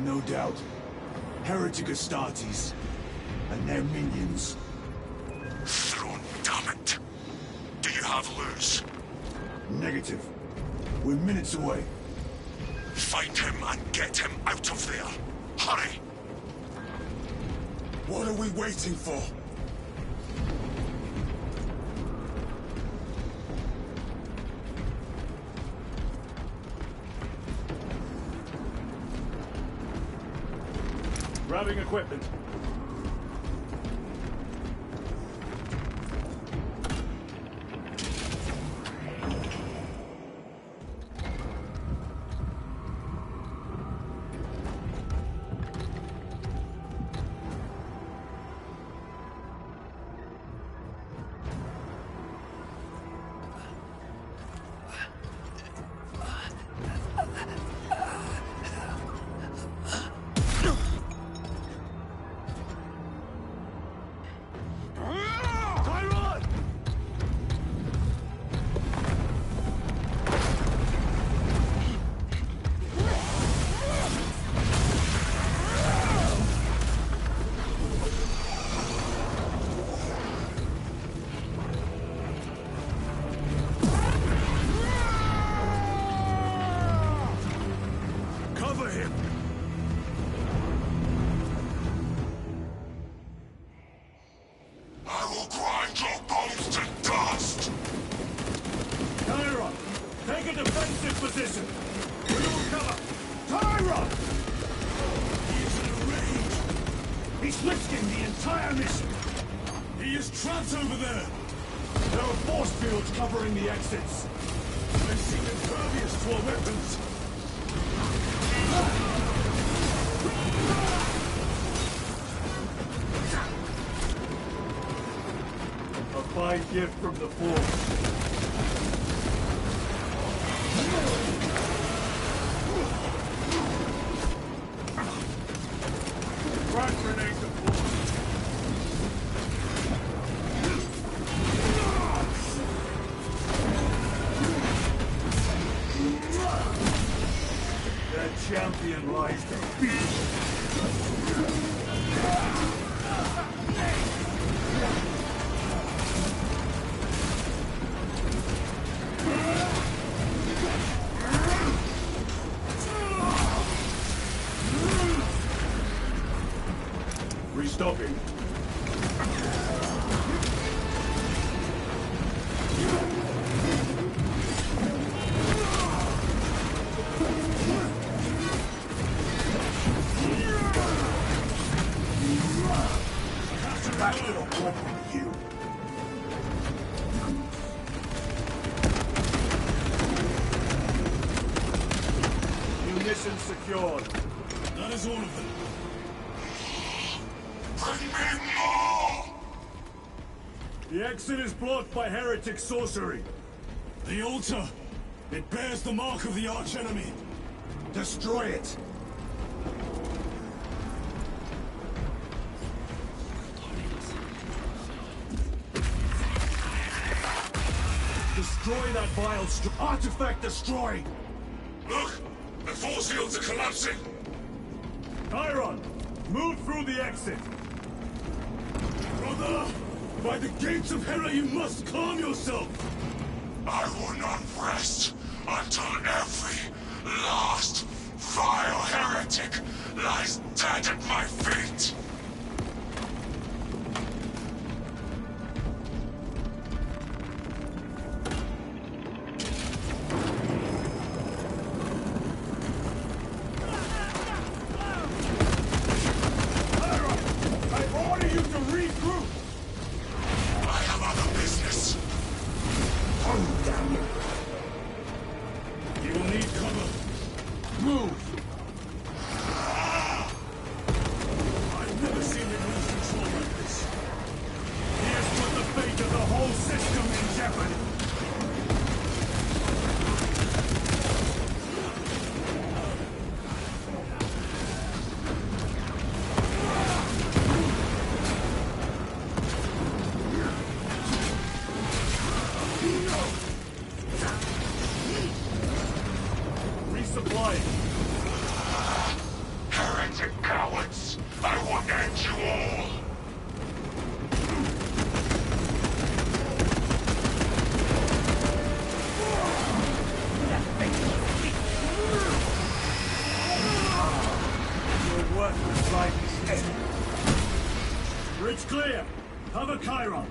No doubt. Heretic Astartes and their minions. Throne, damn it! Do you have Luz? Negative. We're minutes away. Find him and get him out of there. Hurry! What are we waiting for? Grabbing equipment. Cover him! I will grind your bones to dust! Tyra, take a defensive position. We will cover. Tyra! He is in a rage! He's risking the entire mission! He is trapped over there! There are force fields covering the exits. I seem impervious to our weapons! A fine gift from the Force. Frag grenade deployed. Their champion lies defeated. Restocking. Back to the wall. secured. That is all of them. Bring me more! The exit is blocked by heretic sorcery. The altar! It bears the mark of the archenemy. Destroy it! Destroy that vile artifact destroy! Look! The force fields are collapsing! Chiron! Move through the exit! Brother! By the gates of Hera, you must calm yourself! I will not rest until every last vile heretic lies dead at my feet! Heretic cowards! I will end you all! Your worthless life is ended. Bridge clear! Cover Chiron!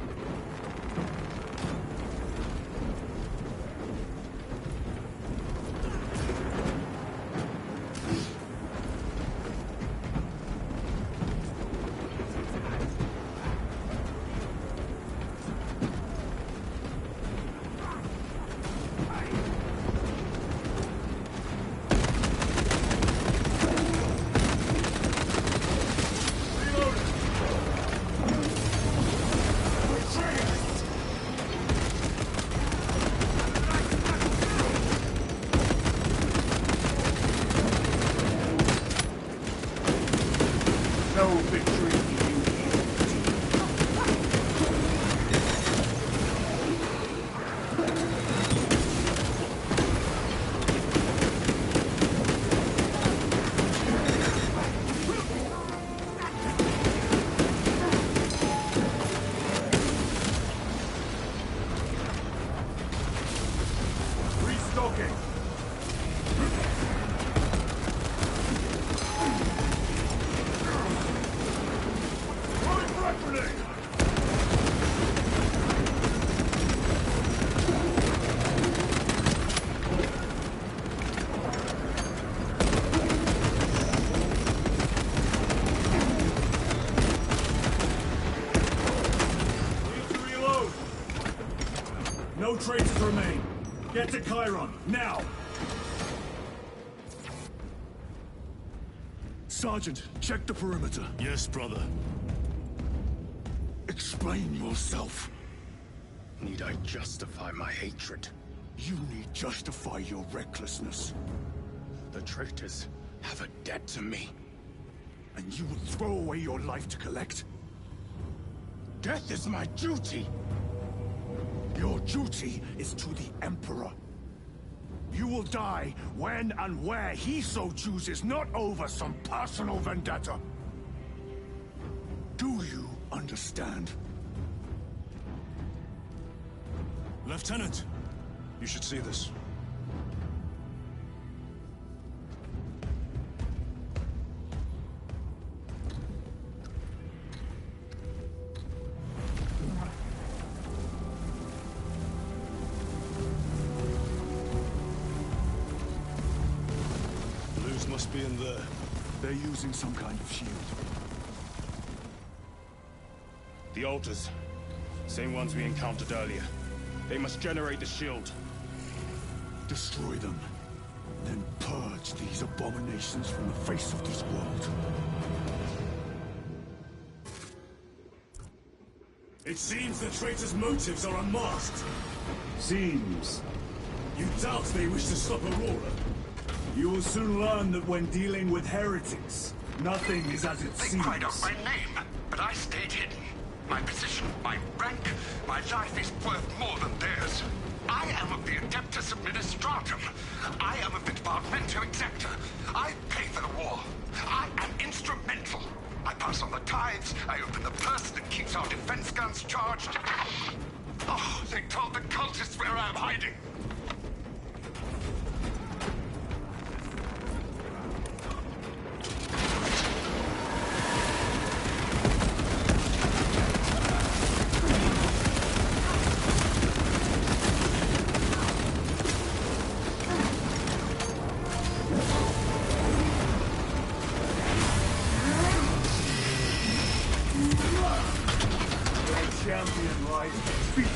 No traitors remain. Get to Chiron, now! Sergeant, check the perimeter. Yes, brother. Explain yourself. Need I justify my hatred? You need justify your recklessness. The traitors have a debt to me. And you will throw away your life to collect? Death is my duty! Your duty is to the Emperor. You will die when and where he so chooses, not over some personal vendetta. Do you understand? Lieutenant, you should see this. Blues must be in there. They're using some kind of shield. The altars. Same ones we encountered earlier. They must generate the shield. Destroy them. Then purge these abominations from the face of this world. It seems the traitor's motives are unmasked. Seems. You doubt they wish to stop Aurora? You will soon learn that when dealing with heretics, nothing is as it They seems. cried out my name, but I stayed hidden. My position, my rank, my life is worth more than theirs. I am of the Adeptus Administratum. I am of the Departamento Exector. I pay for the war. I am instrumental. I pass on the tithes, I open the purse that keeps our defense guns charged. Oh, they told the cultists where I am hiding. Champion lies defeated.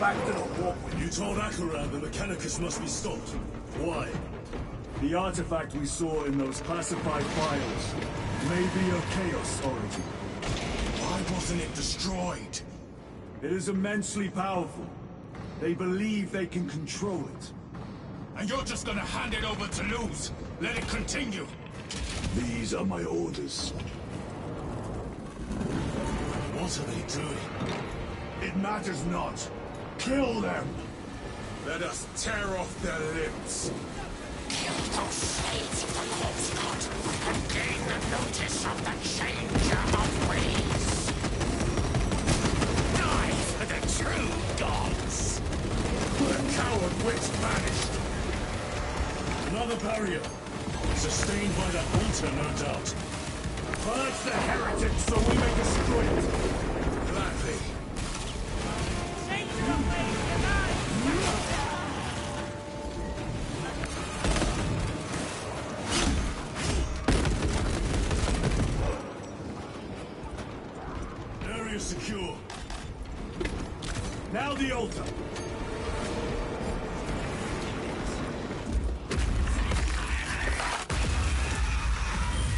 Back to the war. You told Akaran the Mechanicus must be stopped. Why? The artifact we saw in those classified files may be of Chaos origin. Why wasn't it destroyed? It is immensely powerful. They believe they can control it. And you're just gonna hand it over to lose? Let it continue? These are my orders. What are they doing? It matters not. Kill them! Let us tear off their limbs. Kill those slaves of the Lord's God and gain the notice of the changer of ways. Die for the true gods! The coward witch vanished. Another barrier. Sustained by that altar, no doubt. Purge the heretics so we may destroy it! Gladly. Area secure. Now the altar!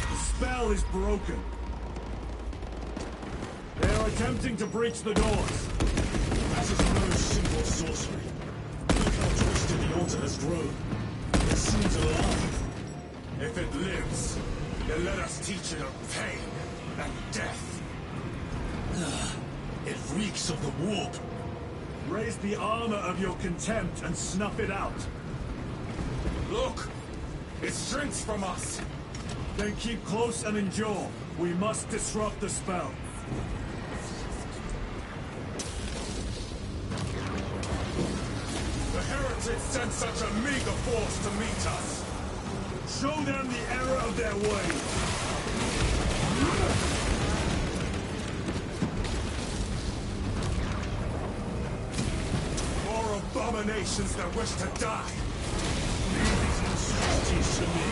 The spell is broken. They are attempting to breach the doors. That is no simple sorcery. Look how twisted the altar has grown. It seems alive. If it lives, then let us teach it of pain and death. It reeks of the warp. Raise the armor of your contempt and snuff it out. Look! It shrinks from us! Then keep close and endure. We must disrupt the spell. The heretics sent such a meager force to meet us! Show them the error of their ways! More abominations that wish to die! Leave these monstrosities to me.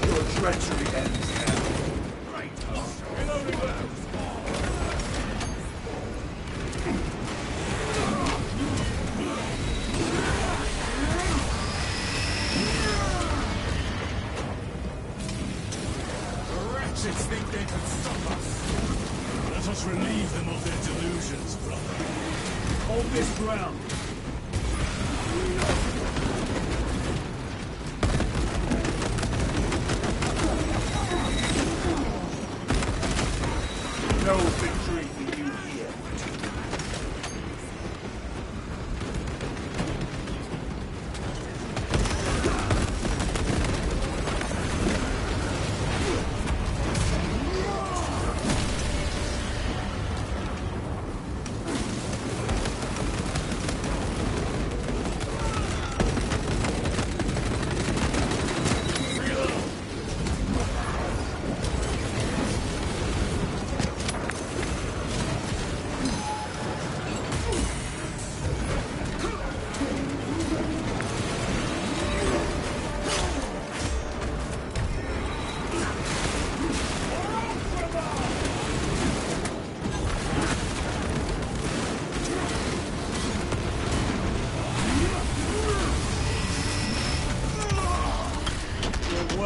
Your treachery ends now. The wretches think they can stop us! Let us relieve them of their delusions, brother. Hold this ground. No victory for you here.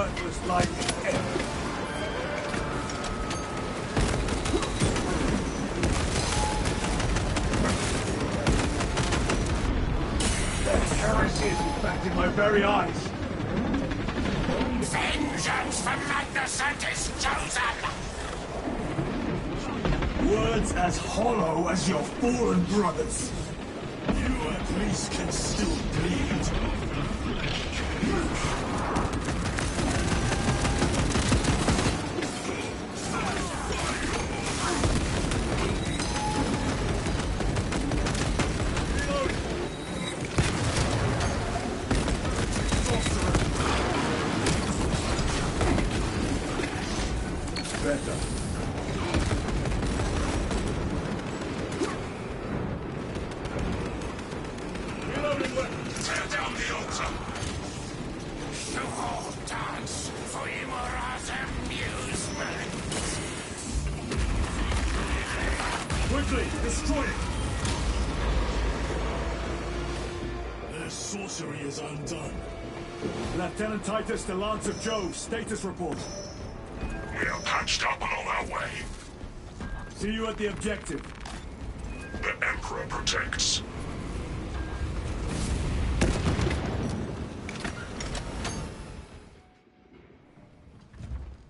worthless life end. There's heresy infecting my very eyes. Vengeance for Magnificent is chosen! Words as hollow as your fallen brothers. You at least can still bleed. Better. Tear down the altar! The whole dance for Imora's amusement! Quickly, destroy it! Their sorcery is undone. Lieutenant Titus to Lance of Jove, status report. We are patched up and on our way. See you at the objective. The Emperor protects.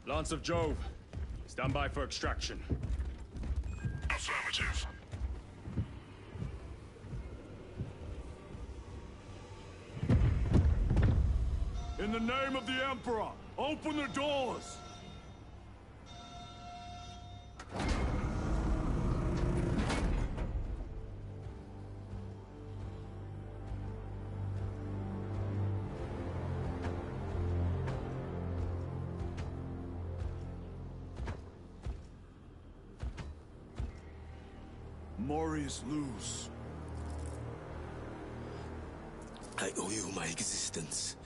Lance of Jove, stand by for extraction. Affirmative. In the name of the Emperor, open the doors! Morius lose. I owe you my existence.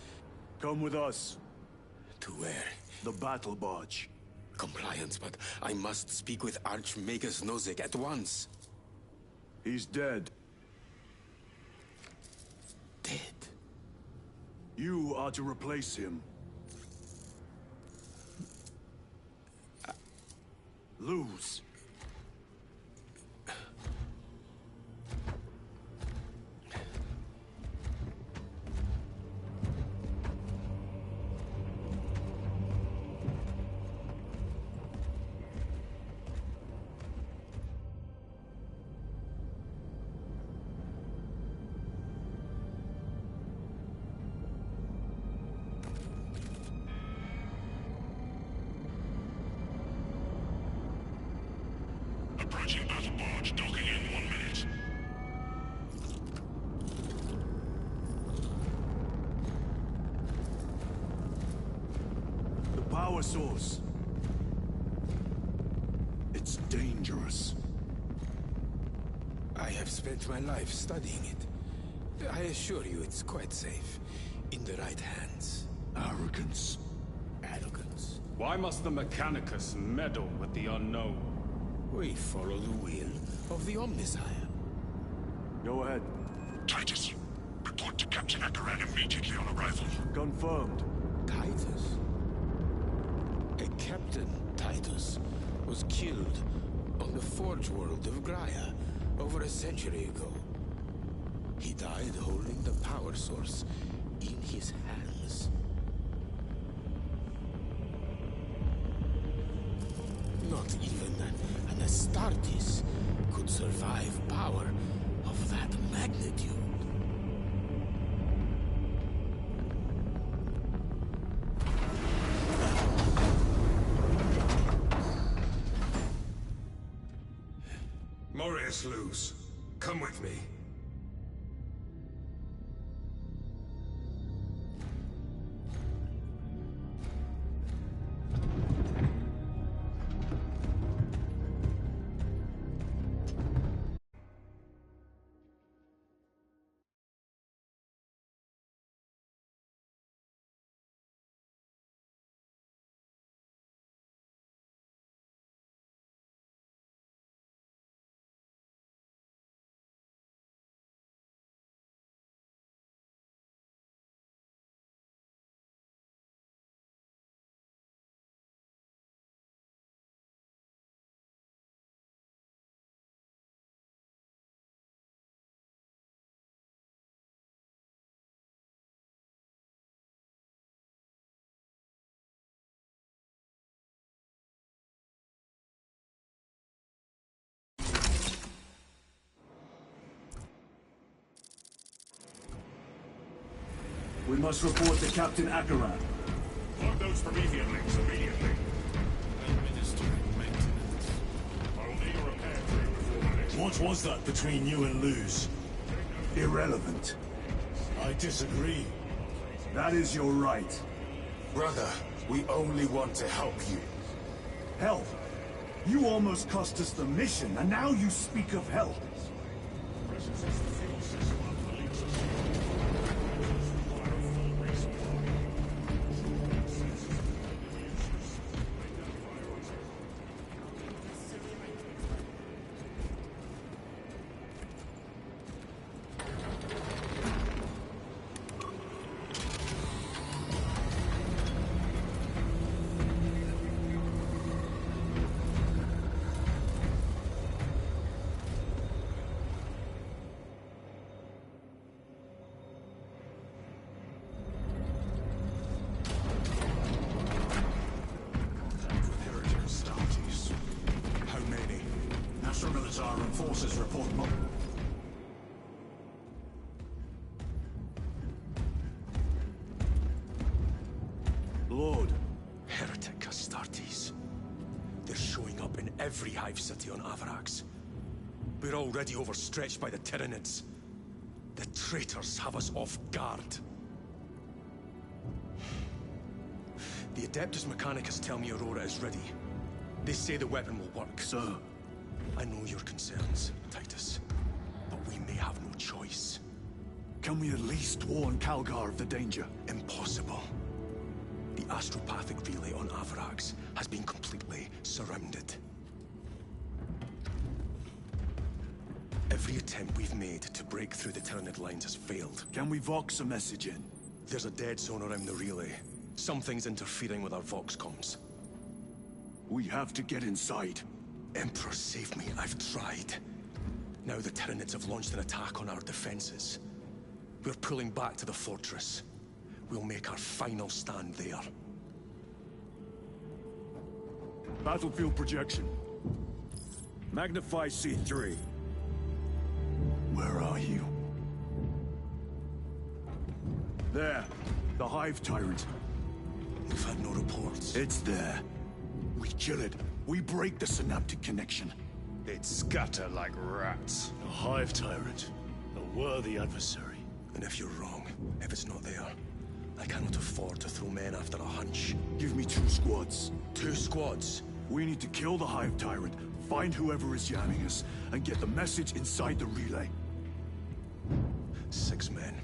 Come with us. To where? The battle barge. Compliance, but I must speak with Archmagus Nozick at once. He's dead. Dead? You are to replace him. Lose. Approaching battle barge, docking in 1 minute. The power source. It's dangerous. I have spent my life studying it. I assure you it's quite safe. In the right hands. Arrogance. Arrogance. Why must the Mechanicus meddle with the unknown? We follow the will of the Omnisire. Go ahead. Titus, report to Captain Akaran immediately on arrival. Confirmed. Titus? A Captain Titus was killed on the Forge world of Graia over a century ago. He died holding the power source in his hands. Not even an Astartes could survive power of that magnitude. Morius lose. Come with me. We must report to Captain Akaran. Log those Promethean links immediately. Administering maintenance. I will need a repair crew before the next... What was that between you and Luz? Irrelevant. I disagree. That is your right. Brother, we only want to help you. Help? You almost cost us the mission, and now you speak of help. Forces report Lord. Heretic Astartes. They're showing up in every hive city on Avarax. We're already overstretched by the Tyranids. The traitors have us off guard. The Adeptus Mechanicus tell me Aurora is ready. They say the weapon will work. Sir. I know your concerns, Titus, but we may have no choice. Can we at least warn Calgar of the danger? Impossible. The astropathic relay on Avarax has been completely surrounded. Every attempt we've made to break through the Tyranid lines has failed. Can we Vox a message in? There's a dead zone around the relay. Something's interfering with our Vox comms. We have to get inside. Emperor, save me. I've tried. Now the Tyranids have launched an attack on our defenses. We're pulling back to the fortress. We'll make our final stand there. Battlefield projection. Magnify C3. Where are you? There. The Hive Tyrant. We've had no reports. It's there. We kill it. We break the synaptic connection. They'd scatter like rats. A Hive Tyrant. A worthy adversary. And if you're wrong, if it's not there, I cannot afford to throw men after a hunch. Give me 2 squads. 2 squads? We need to kill the Hive Tyrant, find whoever is jamming us, and get the message inside the relay. 6 men.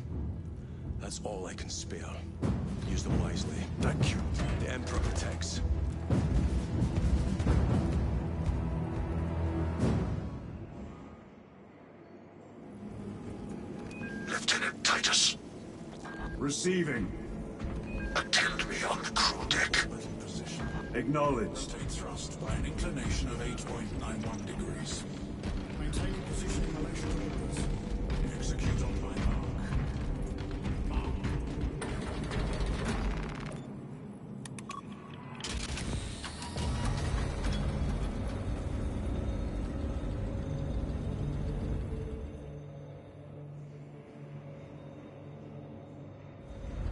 That's all I can spare. Use them wisely. Thank you. The Emperor protects. Lieutenant Titus. Receiving. Attend me on the crew deck. Position. Acknowledged. Take thrust by an inclination of 8.91 degrees. Maintain position in relation to orders. Execute on my mark.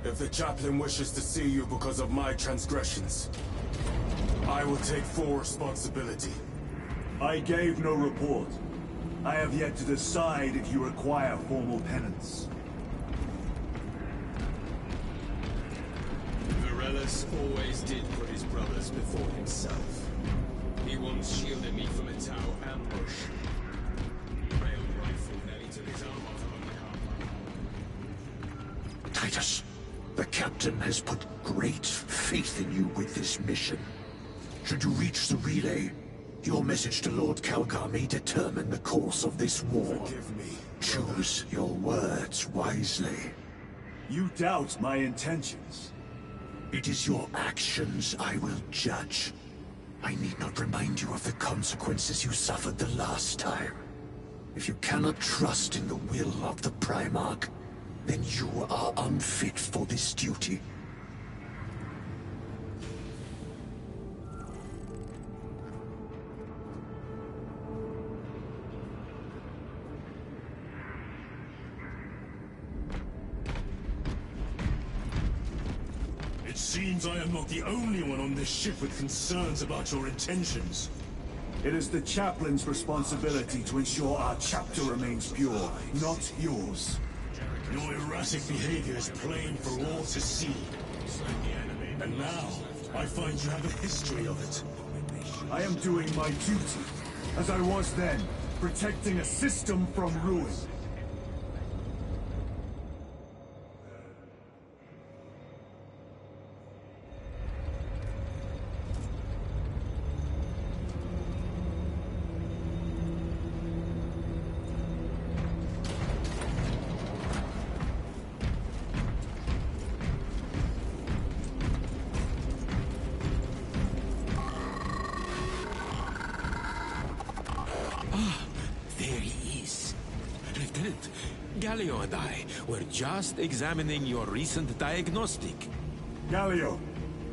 If the chaplain wishes to see you because of my transgressions, I will take full responsibility. I gave no report. I have yet to decide if you require formal penance. Varellus always did put his brothers before himself. He once shielded me from a Tau ambush. Rail rifle nearly took his arm off on the car. Titus, the captain has put great faith in you with this mission. Should you reach the relay, your message to Lord Calgar may determine the course of this war. Forgive me. Choose your words wisely. You doubt my intentions. It is your actions I will judge. I need not remind you of the consequences you suffered the last time. If you cannot trust in the will of the Primarch, then you are unfit for this duty. It seems I am not the only one on this ship with concerns about your intentions. It is the chaplain's responsibility to ensure our chapter remains pure, not yours. Your erratic behavior is plain for all to see. And now, I find you have a history of it. I am doing my duty, as I was then, protecting a system from ruin. Galio and I were just examining your recent diagnostic. Galio,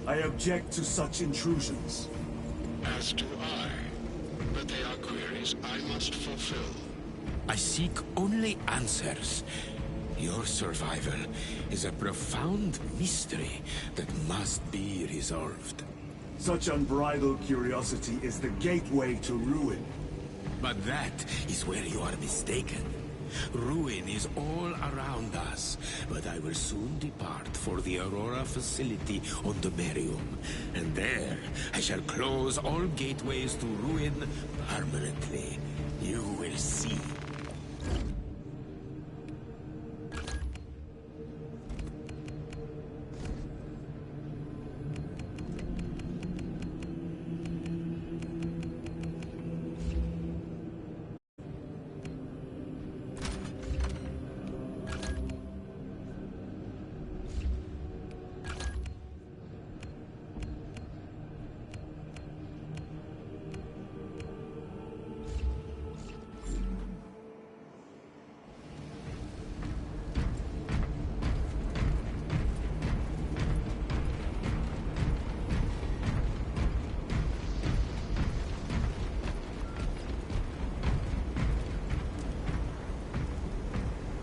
I object to such intrusions. As do I. But they are queries I must fulfill. I seek only answers. Your survival is a profound mystery that must be resolved. Such unbridled curiosity is the gateway to ruin. But that is where you are mistaken. Ruin is all around us, but I will soon depart for the Aurora facility on the Barium, and there I shall close all gateways to ruin permanently. You will see.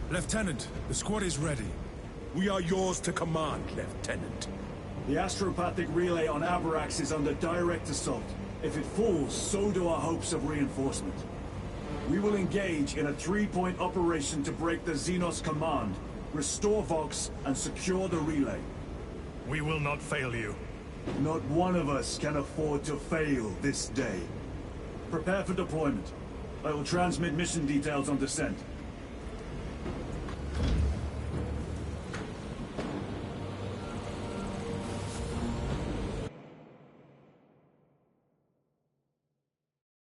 Lieutenant, the squad is ready. We are yours to command, Lieutenant. The astropathic relay on Avarax is under direct assault. If it falls, so do our hopes of reinforcement. We will engage in a 3-point operation to break the Xenos command, restore Vox, and secure the relay. We will not fail you. Not one of us can afford to fail this day. Prepare for deployment. I will transmit mission details on descent.